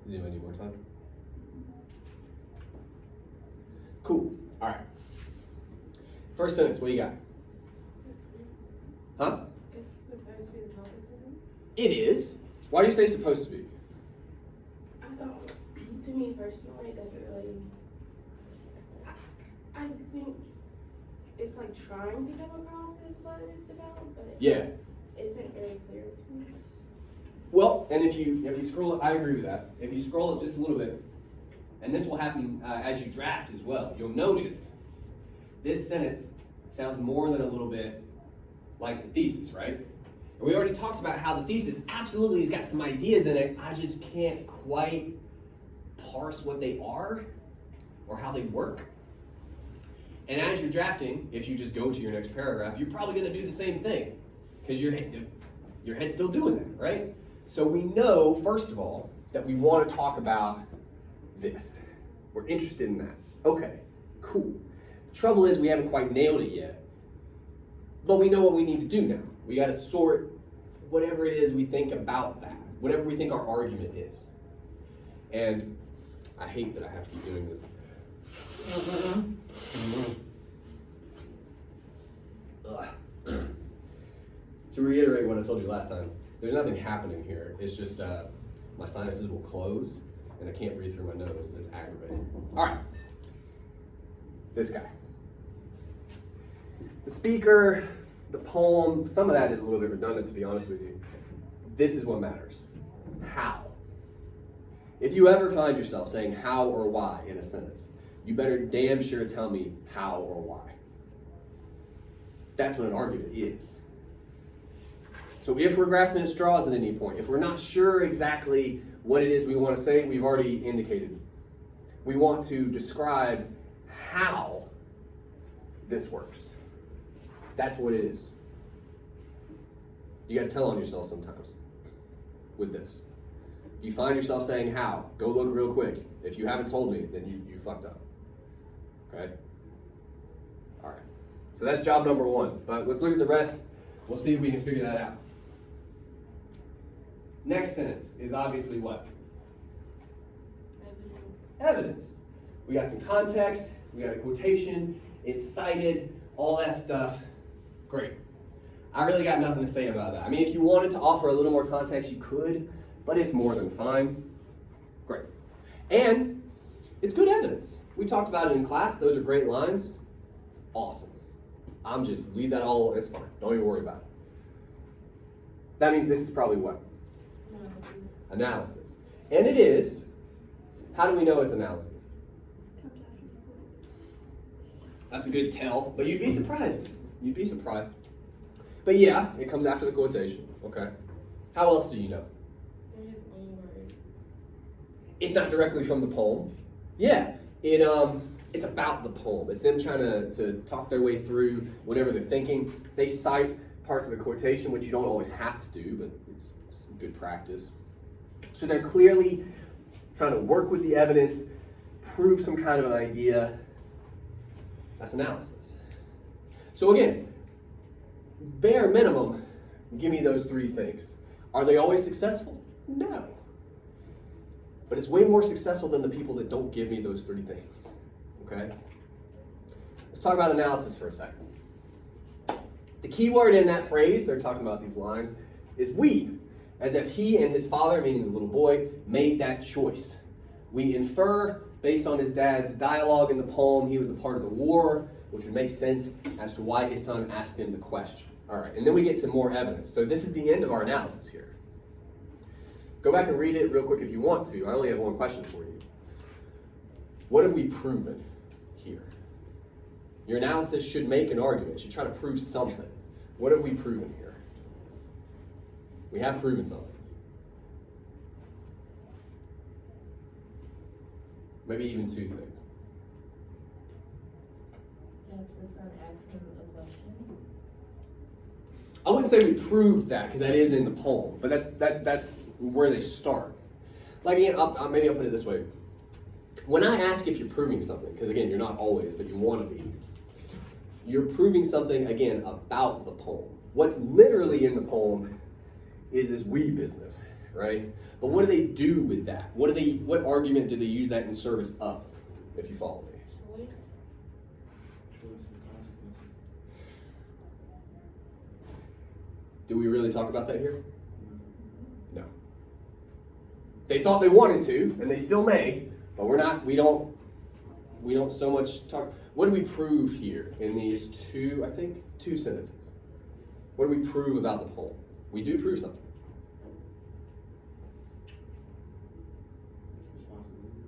Speaker 1: Does anybody need more time? Cool. All right. First sentence, what you got? Huh?
Speaker 2: It's supposed to be the topic sentence.
Speaker 1: It is. Why do you say supposed to be?
Speaker 2: I don't. To me personally, it doesn't really. I think it's like trying to come across as what it's about, but
Speaker 1: Yeah.
Speaker 2: it isn't very clear to me.
Speaker 1: Well, and if you scroll it, I agree with that. If you scroll it just a little bit, and this will happen as you draft as well, you'll notice this sentence sounds more than a little bit like the thesis, right? And we already talked about how the thesis absolutely has got some ideas in it. I just can't quite parse what they are or how they work. And as you're drafting, if you just go to your next paragraph, you're probably going to do the same thing because your head's still doing that, right? So we know, first of all, that we want to talk about this. We're interested in that. Okay, cool. The trouble is we haven't quite nailed it yet, but we know what we need to do now. We got to sort whatever it is we think about that, whatever we think our argument is. And I hate that I have to keep doing this. To reiterate what I told you last time, there's nothing happening here. It's just my sinuses will close and I can't breathe through my nose and it's aggravating. All right, this guy. The speaker, the poem, some of that is a little bit redundant to be honest with you. This is what matters. How? If you ever find yourself saying how or why in a sentence, you better damn sure tell me how or why. That's what an argument is. So if we're grasping at straws at any point, if we're not sure exactly what it is we want to say, we've already indicated. We want to describe how this works. That's what it is. You guys tell on yourself sometimes with this. You find yourself saying how, go look real quick. If you haven't told me, then you fucked up. Okay? All right. So that's job number 1. But let's look at the rest. We'll see if we can figure that out. Next sentence is obviously what? Evidence. We got some context, we got a quotation, it's cited, all that stuff. Great. I really got nothing to say about that. I mean, if you wanted to offer a little more context, you could, but it's more than fine. Great. And it's good evidence. We talked about it in class. Those are great lines. Awesome. I'm just, leave that all, it's fine. Don't even worry about it. That means this is probably what? Analysis. And it is. How do we know it's analysis? That's a good tell, but you'd be surprised. You'd be surprised. But yeah, it comes after the quotation. Okay. How else do you know?
Speaker 2: They're his own words.
Speaker 1: If not directly from the poem. Yeah. it's about the poem. It's them trying to talk their way through whatever they're thinking. They cite parts of the quotation, which you don't always have to do, but it's good practice. So they're clearly trying to work with the evidence, prove some kind of an idea. That's analysis. So again, bare minimum, give me those three things. Are they always successful? No. But it's way more successful than the people that don't give me those three things. Okay? Let's talk about analysis for a second. The key word in that phrase, they're talking about these lines, is we, as if he and his father, meaning the little boy, made that choice. We infer, based on his dad's dialogue in the poem, he was a part of the war, which would make sense as to why his son asked him the question. All right, and then we get to more evidence. So this is the end of our analysis here. Go back and read it real quick if you want to. I only have one question for you. What have we proven here? Your analysis should make an argument. It should try to prove something. What have we proven here? We have proven something. Maybe even two things.
Speaker 2: That the son asked him a question.
Speaker 1: I wouldn't say we proved that because that is in the poem, but that's where they start. Like again, maybe I'll put it this way. When I ask if you're proving something, because again, you're not always, but you want to be, you're proving something, again, about the poem. What's literally in the poem is this we business, right? But what do they do with that? What argument do they use that in service of, if you follow me?
Speaker 2: Choice.
Speaker 4: And consequences.
Speaker 1: Do we really talk about that here? No. They thought they wanted to, and they still may, but we don't so much talk. What do we prove here in these two sentences? What do we prove about the poem? We do prove something.
Speaker 4: Responsibility.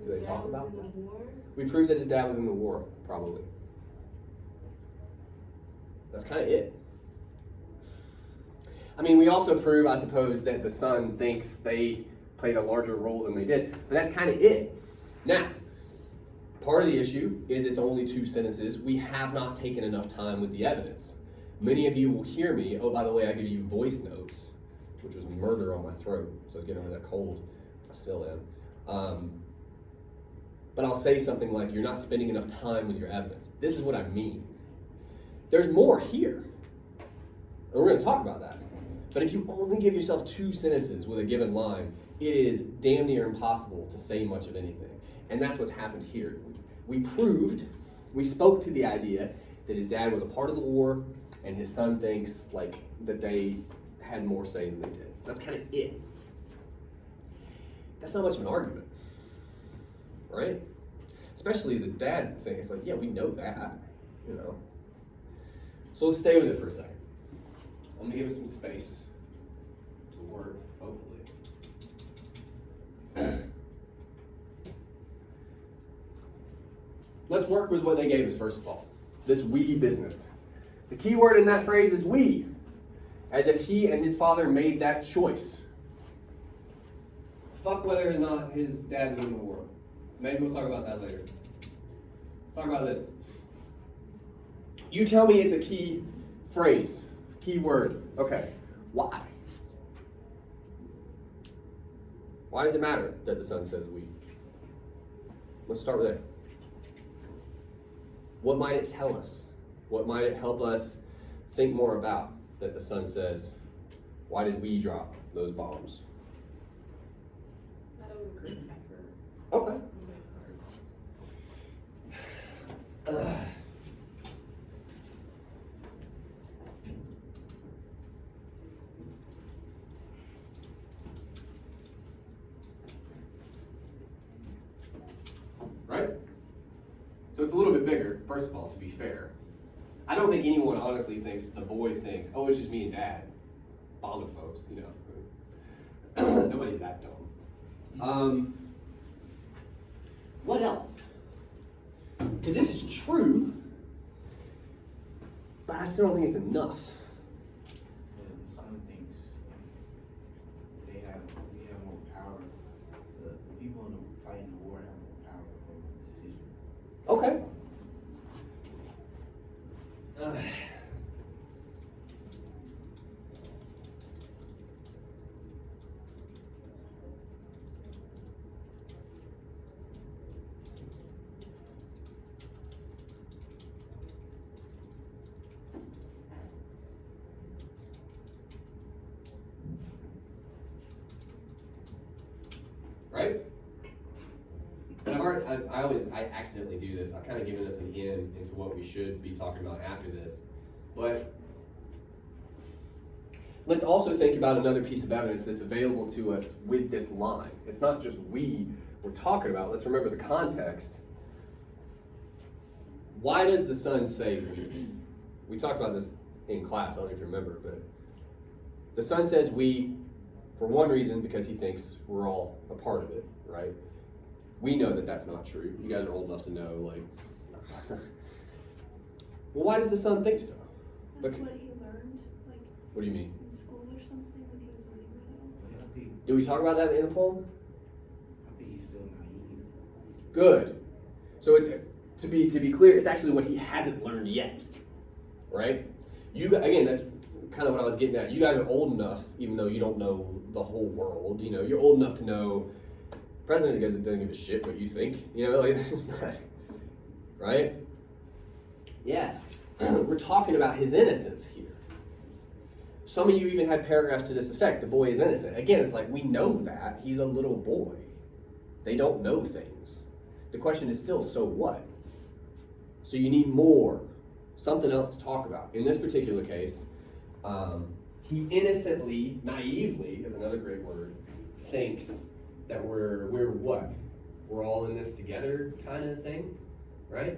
Speaker 1: Do they talk about
Speaker 2: the
Speaker 1: that?
Speaker 2: war?
Speaker 1: We proved that his dad was in the war, probably. That's kind of it. I mean, we also prove, I suppose, that the son thinks they played a larger role than they did, but that's kind of it. Now, part of the issue is it's only two sentences. We have not taken enough time with the evidence. Many of you will hear me, oh, by the way, I give you voice notes, which was murder on my throat, so I was getting over that cold. I still am. But I'll say something like, you're not spending enough time with your evidence. This is what I mean. There's more here. And we're going to talk about that. But if you only give yourself two sentences with a given line, it is damn near impossible to say much of anything. And that's what's happened here. We spoke to the idea that his dad was a part of the war, and his son thinks like that they had more say than they did. That's kind of it. That's not much of an argument, right? Especially the dad thing. It's like, yeah, we know that, you know. So let's stay with it for a second. I'm gonna give it some space to work, hopefully. Let's work with what they gave us first of all. This we business. The key word in that phrase is we, as if he and his father made that choice. Fuck whether or not his dad was in the war. Maybe we'll talk about that later. Let's talk about this. You tell me it's a key phrase, key word. Okay, why? Why does it matter that the son says we? Let's start with there. What might it tell us? What might it help us think more about that the son says, why did we drop those bombs?
Speaker 2: That was a great effort.
Speaker 1: Okay. Right? So it's a little bit bigger, first of all, to be fair. I don't think anyone honestly thinks, the boy thinks, oh, it's just me and dad bombing folks, you know. Nobody's that dumb. What else? Because this is true, but I still don't think it's enough.
Speaker 4: The son thinks we have more power. The people fighting the war have more power
Speaker 1: Right? And I accidentally do this. I've kind of given us an in into what we should be talking about after this. But let's also think about another piece of evidence that's available to us with this line. It's not just we're talking about. Let's remember the context. Why does the Son say we? We talked about this in class. I don't know if you remember, but the Son says we for one reason, because he thinks we're all a part of it, right? We know that that's not true. You guys are old enough to know, like, well, why does the Son think so?
Speaker 3: That's what he learned, like,
Speaker 1: what do you mean?
Speaker 3: in school or something when he was learning about it.
Speaker 4: I think,
Speaker 1: Did we talk about that in the poem?
Speaker 4: I think he's still naive.
Speaker 1: Good. So it's to be clear, it's actually what he hasn't learned yet, right? Again, that's kind of what I was getting at. You guys are old enough, even though you don't know the whole world. You know, you're old enough to know. President doesn't give a shit what you think. You know, like it's not right. Yeah, we're talking about his innocence here. Some of you even had paragraphs to this effect. The boy is innocent. Again, it's like we know that he's a little boy. They don't know things. The question is still, so what? So you need more, something else to talk about. In this particular case, he innocently, naively is another great word, thinks that we're what? We're all in this together kind of thing, right?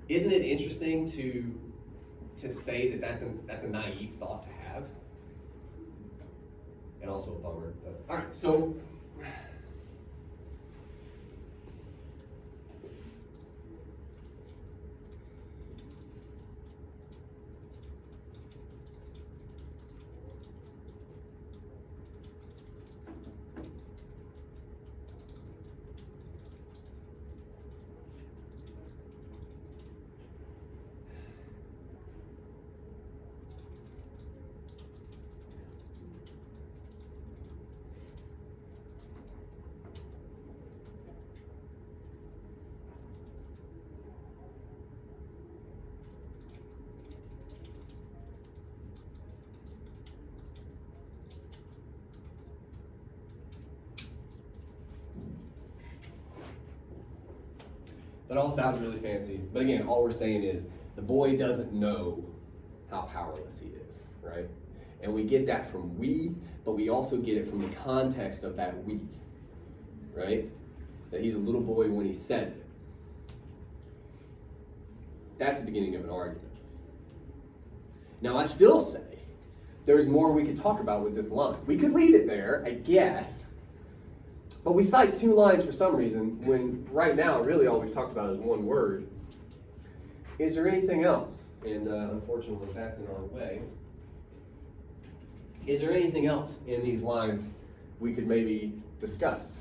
Speaker 1: Isn't it interesting to say that that's a naive thought to have? And also a bummer. But, all right, so that all sounds really fancy, but again, all we're saying is the boy doesn't know how powerless he is, right? And we get that from we, but we also get it from the context of that we, right? That he's a little boy when he says it. That's the beginning of an argument. Now, I still say there's more we could talk about with this line. We could leave it there, I guess. But we cite two lines for some reason, when right now, really all we've talked about is one word. Is there anything else? And unfortunately, that's in our way. Is there anything else in these lines we could maybe discuss?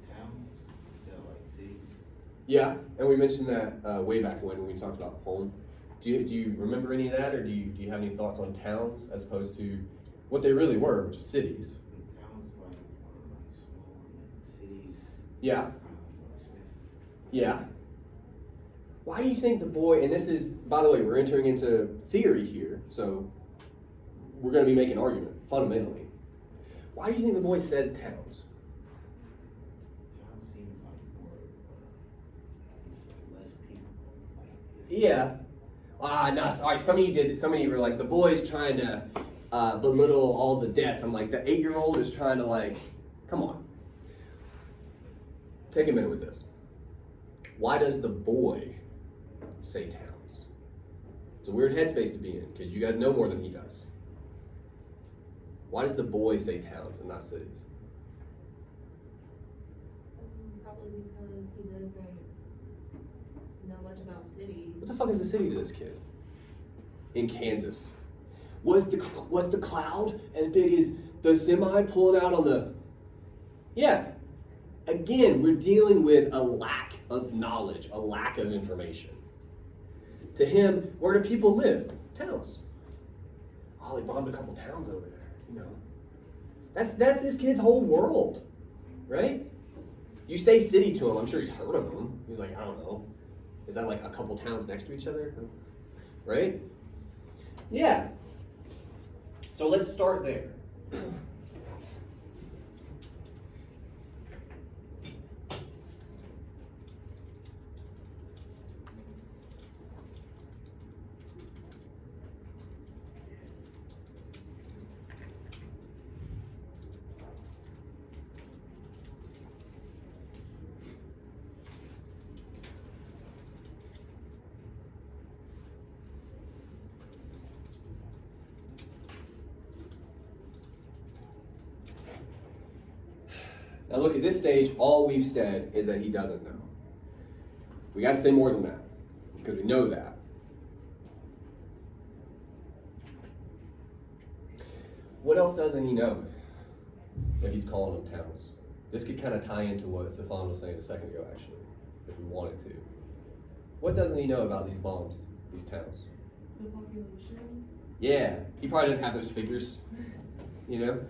Speaker 4: Towns instead of like cities.
Speaker 1: Yeah, and we mentioned that way back when we talked about home. Do you remember any of that, or do you have any thoughts on towns as opposed to what they really were, which is cities?
Speaker 4: Towns is like small, and cities.
Speaker 1: Yeah.
Speaker 4: Is kind of more expensive.
Speaker 1: Yeah. Why do you think the boy, and this is, by the way, we're entering into theory here, so we're going to be making an argument, fundamentally. Why do you think the boy says towns?
Speaker 4: Town seems like more, it's like less people. Like it's
Speaker 1: Yeah. No, sorry, some of you did, some of you were like, the boy's trying to belittle all the death. I'm like, the 8-year-old is trying to like, come on. Take a minute with this. Why does the boy say towns? It's a weird headspace to be in, because you guys know more than he does. Why does the boy say towns and not cities?
Speaker 2: Probably because he doesn't know much about cities.
Speaker 1: What the fuck is the city to this kid? In Kansas. Was the cloud as big as the semi pulling out on the... Yeah. Again, we're dealing with a lack of knowledge, a lack of information. To him, where do people live? Towns. Oh, they bombed a couple towns over there, you know. That's this kid's whole world, right? You say city to him, I'm sure he's heard of them. He's like, I don't know. Is that like a couple towns next to each other? Right? Yeah. So let's start there. Now look, at this stage, all we've said is that he doesn't know. We got to say more than that, because we know that. What else doesn't he know that he's calling them towns? This could kind of tie into what Stefan was saying a second ago, actually, if we wanted to. What doesn't he know about these bombs, these towns?
Speaker 2: The population.
Speaker 1: Yeah, he probably didn't have those figures, you know?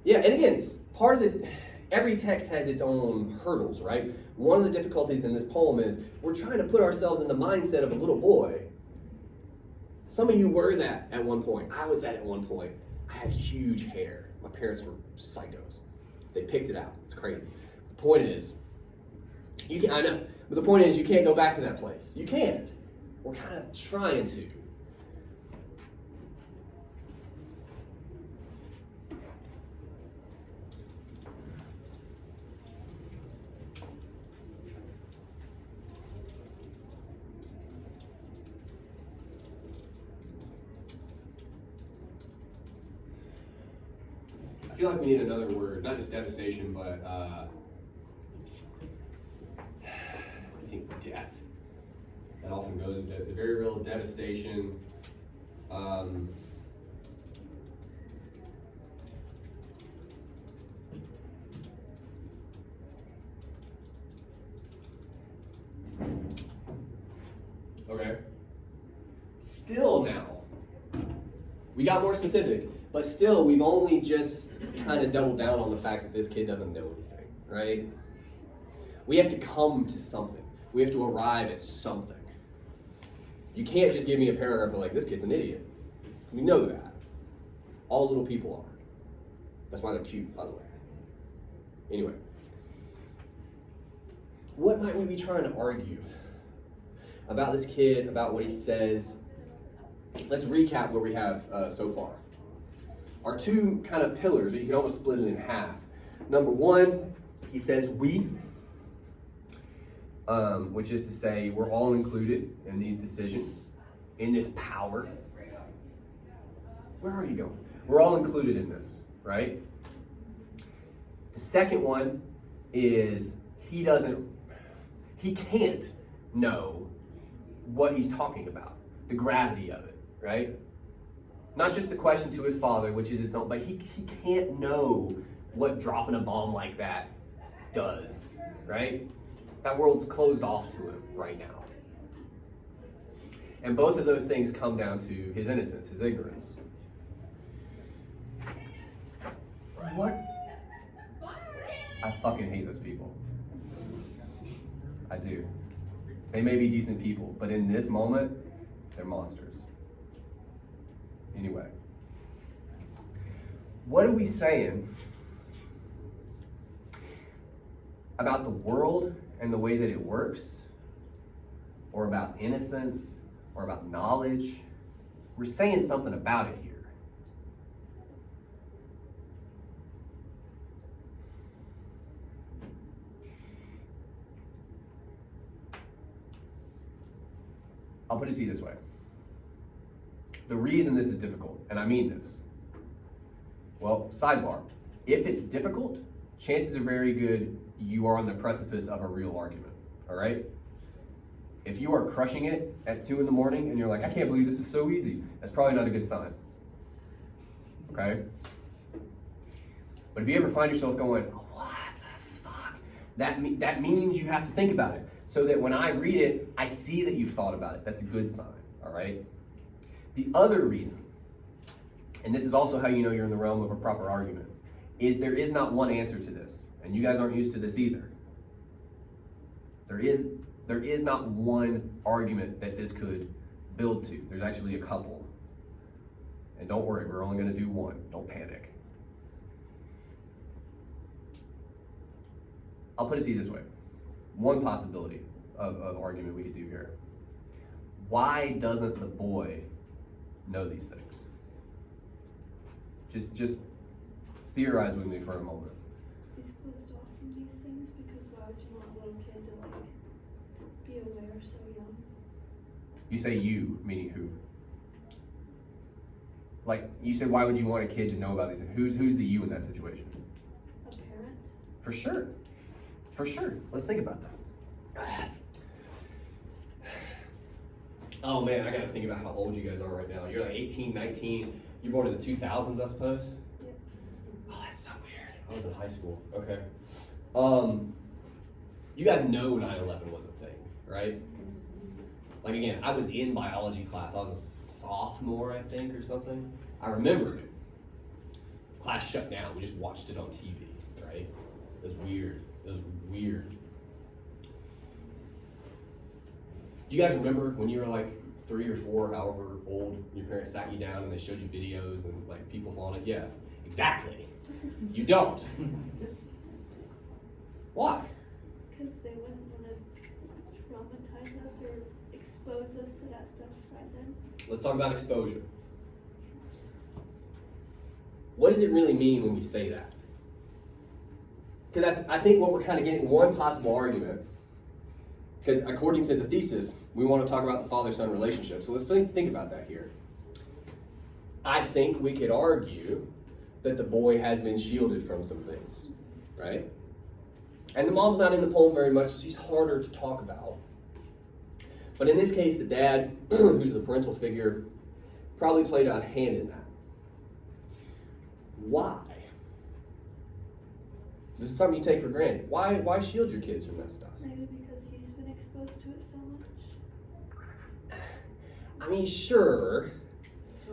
Speaker 1: Yeah, and again, part of every text has its own hurdles, right? One of the difficulties in this poem is we're trying to put ourselves in the mindset of a little boy. Some of you were that at one point. I was that at one point. I had huge hair. My parents were psychos. They picked it out. It's crazy. The point is, I know, but the point is you can't go back to that place. You can't. We're kind of trying to. I feel like we need another word, not just devastation, but what do you think? Death. That often goes into the very real devastation. Okay. Still now, we got more specific, but still we've only just kind of doubled down on the fact that this kid doesn't know anything, right? We have to come to something. We have to arrive at something. You can't just give me a paragraph of like, this kid's an idiot. We know that. All little people are. That's why they're cute, by the way. Anyway. What might we be trying to argue about this kid, about what he says? Let's recap what we have so far. Our two kind of pillars, but you can almost split it in half. Number one, he says we, which is to say we're all included in these decisions, in this power. Where are you going? We're all included in this, right? The second one is he can't know what he's talking about, the gravity of it, right? Not just the question to his father, which is its own, but he can't know what dropping a bomb like that does, right? That world's closed off to him right now. And both of those things come down to his innocence, his ignorance. What? I fucking hate those people. I do. They may be decent people, but in this moment, they're monsters. Anyway, what are we saying about the world and the way that it works, or about innocence, or about knowledge? We're saying something about it here. I'll put it to you this way. The reason this is difficult, and I mean this, well, sidebar, if it's difficult, chances are very good you are on the precipice of a real argument, all right? If you are crushing it at 2 in the morning and you're like, I can't believe this is so easy, that's probably not a good sign, okay? But if you ever find yourself going, what the fuck? That means you have to think about it. So that when I read it, I see that you've thought about it. That's a good sign, all right? The other reason, and this is also how you know you're in the realm of a proper argument, is there is not one answer to this. And you guys aren't used to this either. There is not one argument that this could build to. There's actually a couple. And don't worry, we're only going to do one. Don't panic. I'll put it to you this way. One possibility of argument we could do here. Why doesn't the boy know these things? Just theorize with me for a moment.
Speaker 3: He's closed off from these things because why would you want a little kid to like be aware so young?
Speaker 1: You say you, meaning who? Like, you said, why would you want a kid to know about these things? Who's the you in that situation?
Speaker 3: A parent?
Speaker 1: For sure. For sure. Let's think about that. Oh man, I gotta think about how old you guys are right now. You're like 18, 19. You're born in the 2000s, I suppose?
Speaker 3: Yep.
Speaker 1: Oh, that's so weird. I was in high school. Okay. You guys know 9/11 was a thing, right? Like again, I was in biology class. I was a sophomore, I think, or something. I remember it. Class shut down. We just watched it on TV, right? It was weird. It was weird. Do you guys remember when you were like 3 or 4, however old, your parents sat you down and they showed you videos and like people falling? Yeah, exactly. You don't. Why?
Speaker 3: Because they wouldn't want to traumatize us or expose us to that stuff right then.
Speaker 1: Let's talk about exposure. What does it really mean when we say that? Because I think what we're kind of getting, one possible argument, because according to the thesis, we want to talk about the father-son relationship. So let's think about that here. I think we could argue that the boy has been shielded from some things, right? And the mom's not in the poem very much, so she's harder to talk about. But in this case, the dad, who's the parental figure, probably played a hand in that. Why? This is something you take for granted. Why shield your kids from that stuff?
Speaker 3: Maybe because he's been exposed to it so much.
Speaker 1: I mean, sure.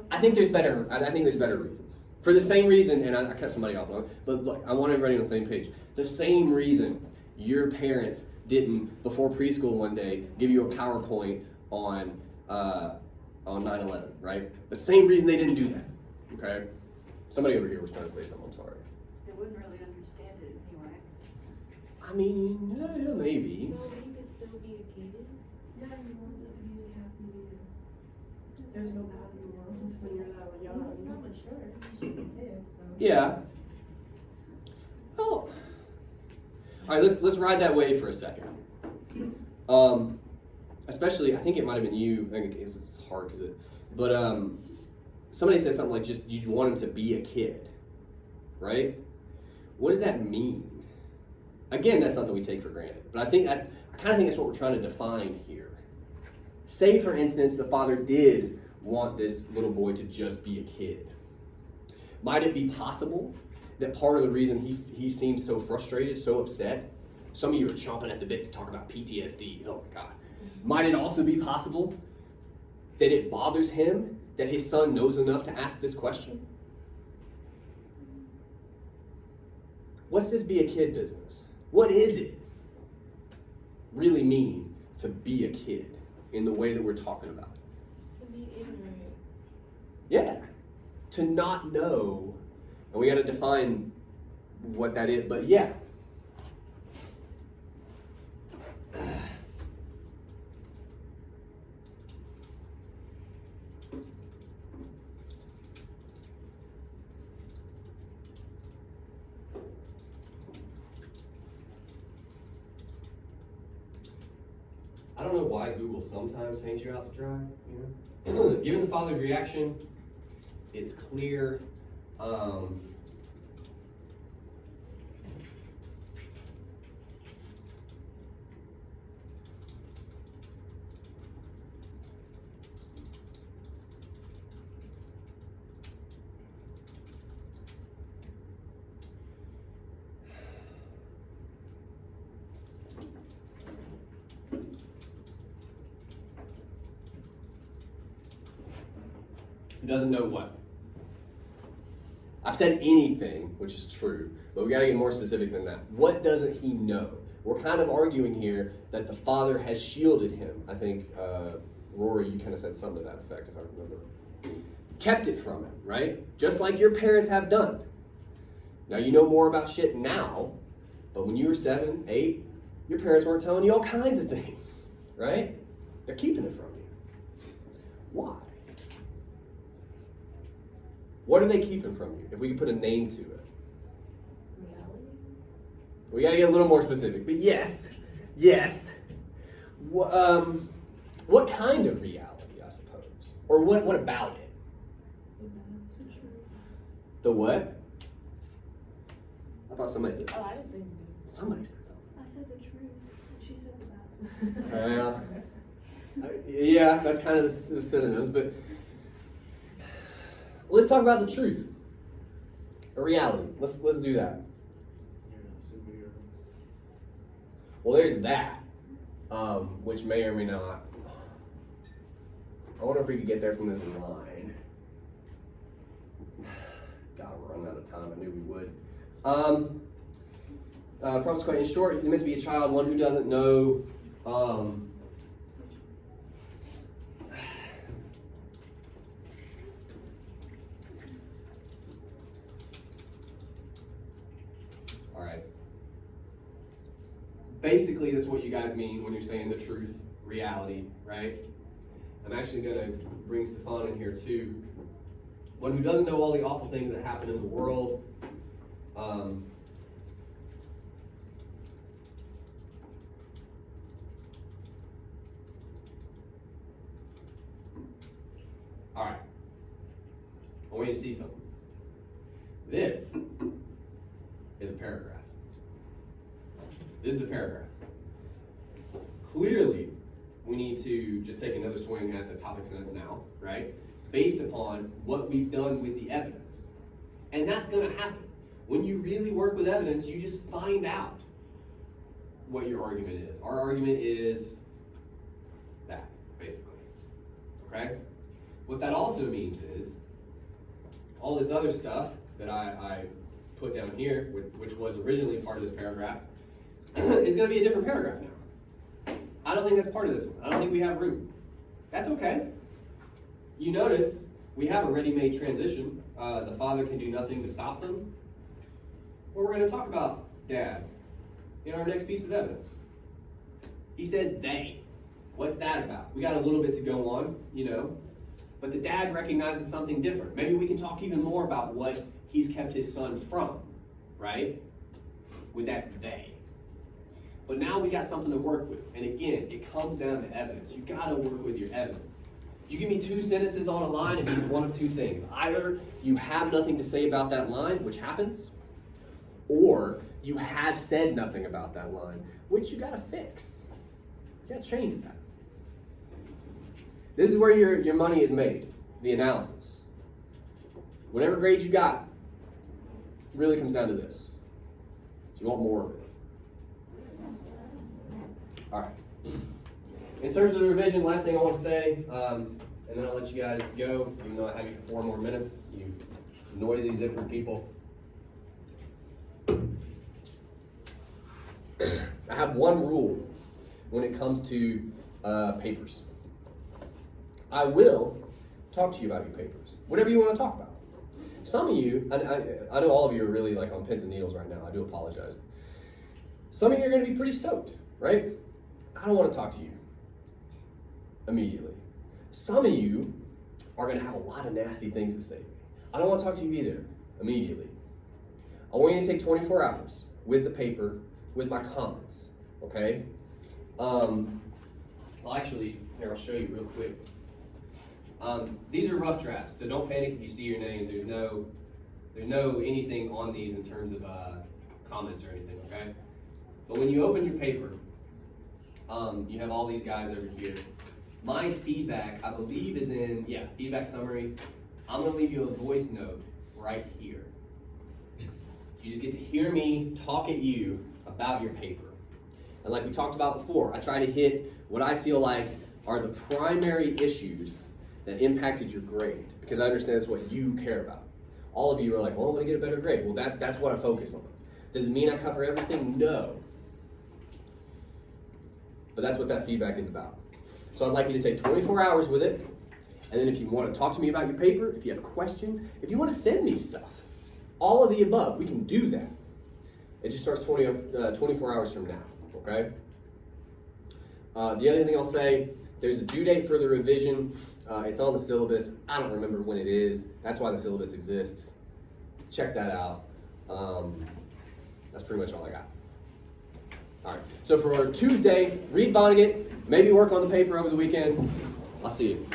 Speaker 1: I think there's better reasons. For the same reason, and I cut somebody off, but look, I want everybody on the same page. The same reason your parents didn't, before preschool one day, give you a PowerPoint on 9/11, right? The same reason they didn't do that, okay? Somebody over here was trying to say something, I'm sorry.
Speaker 5: They wouldn't really understand it anyway.
Speaker 1: I mean, yeah, maybe.
Speaker 2: So he could still be a kid?
Speaker 6: Yeah, you want it to be happy. There's no bad in the world just when you're that young.
Speaker 2: He's not mature, he's just a kid, so.
Speaker 1: Yeah. Oh. All right, let's ride that wave for a second. Especially, I think it might have been you. I think it's hard but somebody said something like, just you want him to be a kid, right? What does that mean? Again, that's something we take for granted. But I kind of think that's what we're trying to define here. Say, for instance, the father did want this little boy to just be a kid. Might it be possible that part of the reason he seems so frustrated, so upset, some of you are chomping at the bit to talk about PTSD, oh my God. Might it also be possible that it bothers him that his son knows enough to ask this question? What's this be a kid business? What is it really mean to be a kid in the way that we're talking about it?
Speaker 2: To be ignorant.
Speaker 1: Yeah, to not know, and we got to define what that is, but yeah. I don't know why Google sometimes hangs you out to dry, you know? Given the father's reaction, it's clear. Who doesn't know what? I've said anything, which is true, but we got to get more specific than that. What doesn't he know? We're kind of arguing here that the Father has shielded him. I think, Rory, you kind of said something to that effect, if I remember. Kept it from him, right? Just like your parents have done. Now, you know more about shit now, but when you were 7, 8, your parents weren't telling you all kinds of things, right? They're keeping it from you. Why? What are they keeping from you? If we could put a name to it.
Speaker 2: Reality?
Speaker 1: We got to get a little more specific. But yes. What kind of reality, I suppose? Or what about it?
Speaker 6: That's the truth.
Speaker 1: The what? I thought somebody said
Speaker 2: Oh, I didn't say anything.
Speaker 1: somebody said something.
Speaker 3: I said the truth. And she said the best.
Speaker 1: Yeah, that's kind of the synonyms, but let's talk about the truth. A reality. Let's do that.
Speaker 4: You're not a superhero.
Speaker 1: Well, there's that, which may or may not. I wonder if we could get there from this line. God, we're running out of time. I knew we would. Promise quite in short, he's meant to be a child, one who doesn't know. All right. Basically, that's what you guys mean when you're saying the truth, reality, right? I'm actually going to bring Stefan in here too. One who doesn't know all the awful things that happen in the world. All right. I want you to see something. This is a paragraph. This is a paragraph. Clearly, we need to just take another swing at the topic sentence now, right? Based upon what we've done with the evidence. And that's going to happen. When you really work with evidence, you just find out what your argument is. Our argument is that, basically. Okay? What that also means is all this other stuff that I put down here, which was originally part of this paragraph, is going to be a different paragraph now. I don't think that's part of this one. I don't think we have room. That's okay. You notice we have a ready-made transition. The Father can do nothing to stop them. Well, we're going to talk about Dad in our next piece of evidence. He says they. What's that about? We got a little bit to go on, you know. But the Dad recognizes something different. Maybe we can talk even more about what he's kept his son from, right? With that they. But now we got something to work with. And again, it comes down to evidence. You got to work with your evidence. You give me 2 sentences on a line, it means one of 2 things. Either you have nothing to say about that line, which happens, or you have said nothing about that line, which you got to fix. You got to change that. This is where your money is made, the analysis. Whatever grade you got really comes down to this. So you want more of it. All right. In terms of the revision, last thing I want to say, and then I'll let you guys go, even though I have you for 4 more minutes, you noisy zipper people. I have one rule when it comes to papers. I will talk to you about your papers, whatever you want to talk about. Some of you, I know all of you are really like on pins and needles right now. I do apologize. Some of you are going to be pretty stoked, right? I don't want to talk to you immediately. Some of you are going to have a lot of nasty things to say to me. I don't want to talk to you either immediately. I want you to take 24 hours with the paper, with my comments, okay? Well, actually, here, I'll show you real quick. These are rough drafts, so don't panic if you see your name. There's no anything on these in terms of comments or anything, okay? But when you open your paper, you have all these guys over here. My feedback, I believe, is in, feedback summary. I'm going to leave you a voice note right here. You just get to hear me talk at you about your paper. And like we talked about before, I try to hit what I feel like are the primary issues that impacted your grade? Because I understand that's what you care about. All of you are like, well, I want to get a better grade. Well, that's what I focus on. Does it mean I cover everything? No. But that's what that feedback is about. So I'd like you to take 24 hours with it. And then if you want to talk to me about your paper, if you have questions, if you want to send me stuff, all of the above, we can do that. It just starts 24 hours from now, okay? The other thing I'll say, there's a due date for the revision. It's on the syllabus. I don't remember when it is. That's why the syllabus exists. Check that out. That's pretty much all I got. All right, so for Tuesday, read Vonnegut, maybe work on the paper over the weekend. I'll see you.